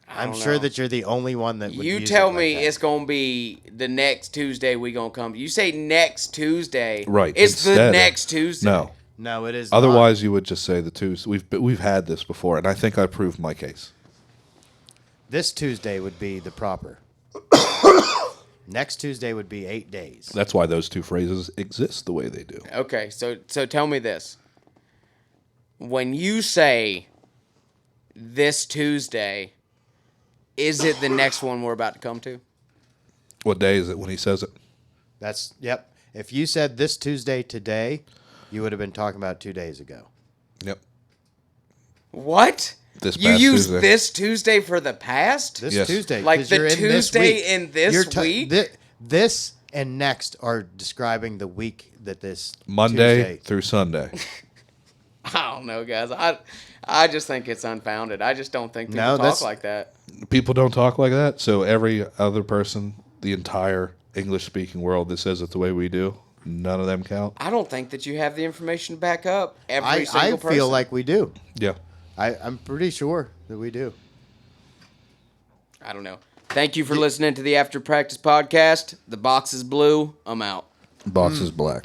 S1: I'm
S2: don't
S1: sure
S2: know.
S1: that you're the only one that would
S2: You
S1: use
S2: tell
S1: it like
S2: me
S1: that.
S2: it's gonna be the next Tuesday we gonna come. You say next Tuesday,
S3: Right,
S2: It's the
S3: instead of-
S2: next Tuesday.
S3: No.
S1: No, it is not.
S3: Otherwise, you would just say the Tuesday. We've had this before, and I think I proved my case.
S1: This Tuesday would be the proper. Next Tuesday would be 8 days.
S3: That's why those two phrases exist the way they do.
S2: Okay, so tell me this. When you say this Tuesday, is it the next one we're about to come to?
S3: What day is it when he says it?
S1: That's, yep. If you said this Tuesday today, you would have been talking about 2 days ago.
S3: Yep.
S2: What?
S3: This
S2: You
S3: past
S2: use
S3: Tuesday.
S2: this Tuesday for the past?
S1: This
S3: Yes.
S1: Tuesday.
S2: Like
S1: 'cause
S2: the
S1: you're in this
S2: Tuesday
S1: week.
S2: in this
S1: You're
S2: week?
S1: This and next are describing the week that this
S3: Monday
S1: Tuesday.
S3: through Sunday.
S2: I don't know, guys. I just think it's unfounded. I just don't think people
S1: No,
S2: talk
S1: that's-
S2: like that.
S3: People don't talk like that, so every other person, the entire English-speaking world that says it the way we do, none of them count.
S2: I don't think that you have the information to back up every
S1: I
S2: single person.
S1: feel like we do.
S3: Yeah.
S1: I'm pretty sure that we do.
S2: I don't know. Thank you for listening to the After Practice podcast. The box is blue. I'm out.
S3: Box is black.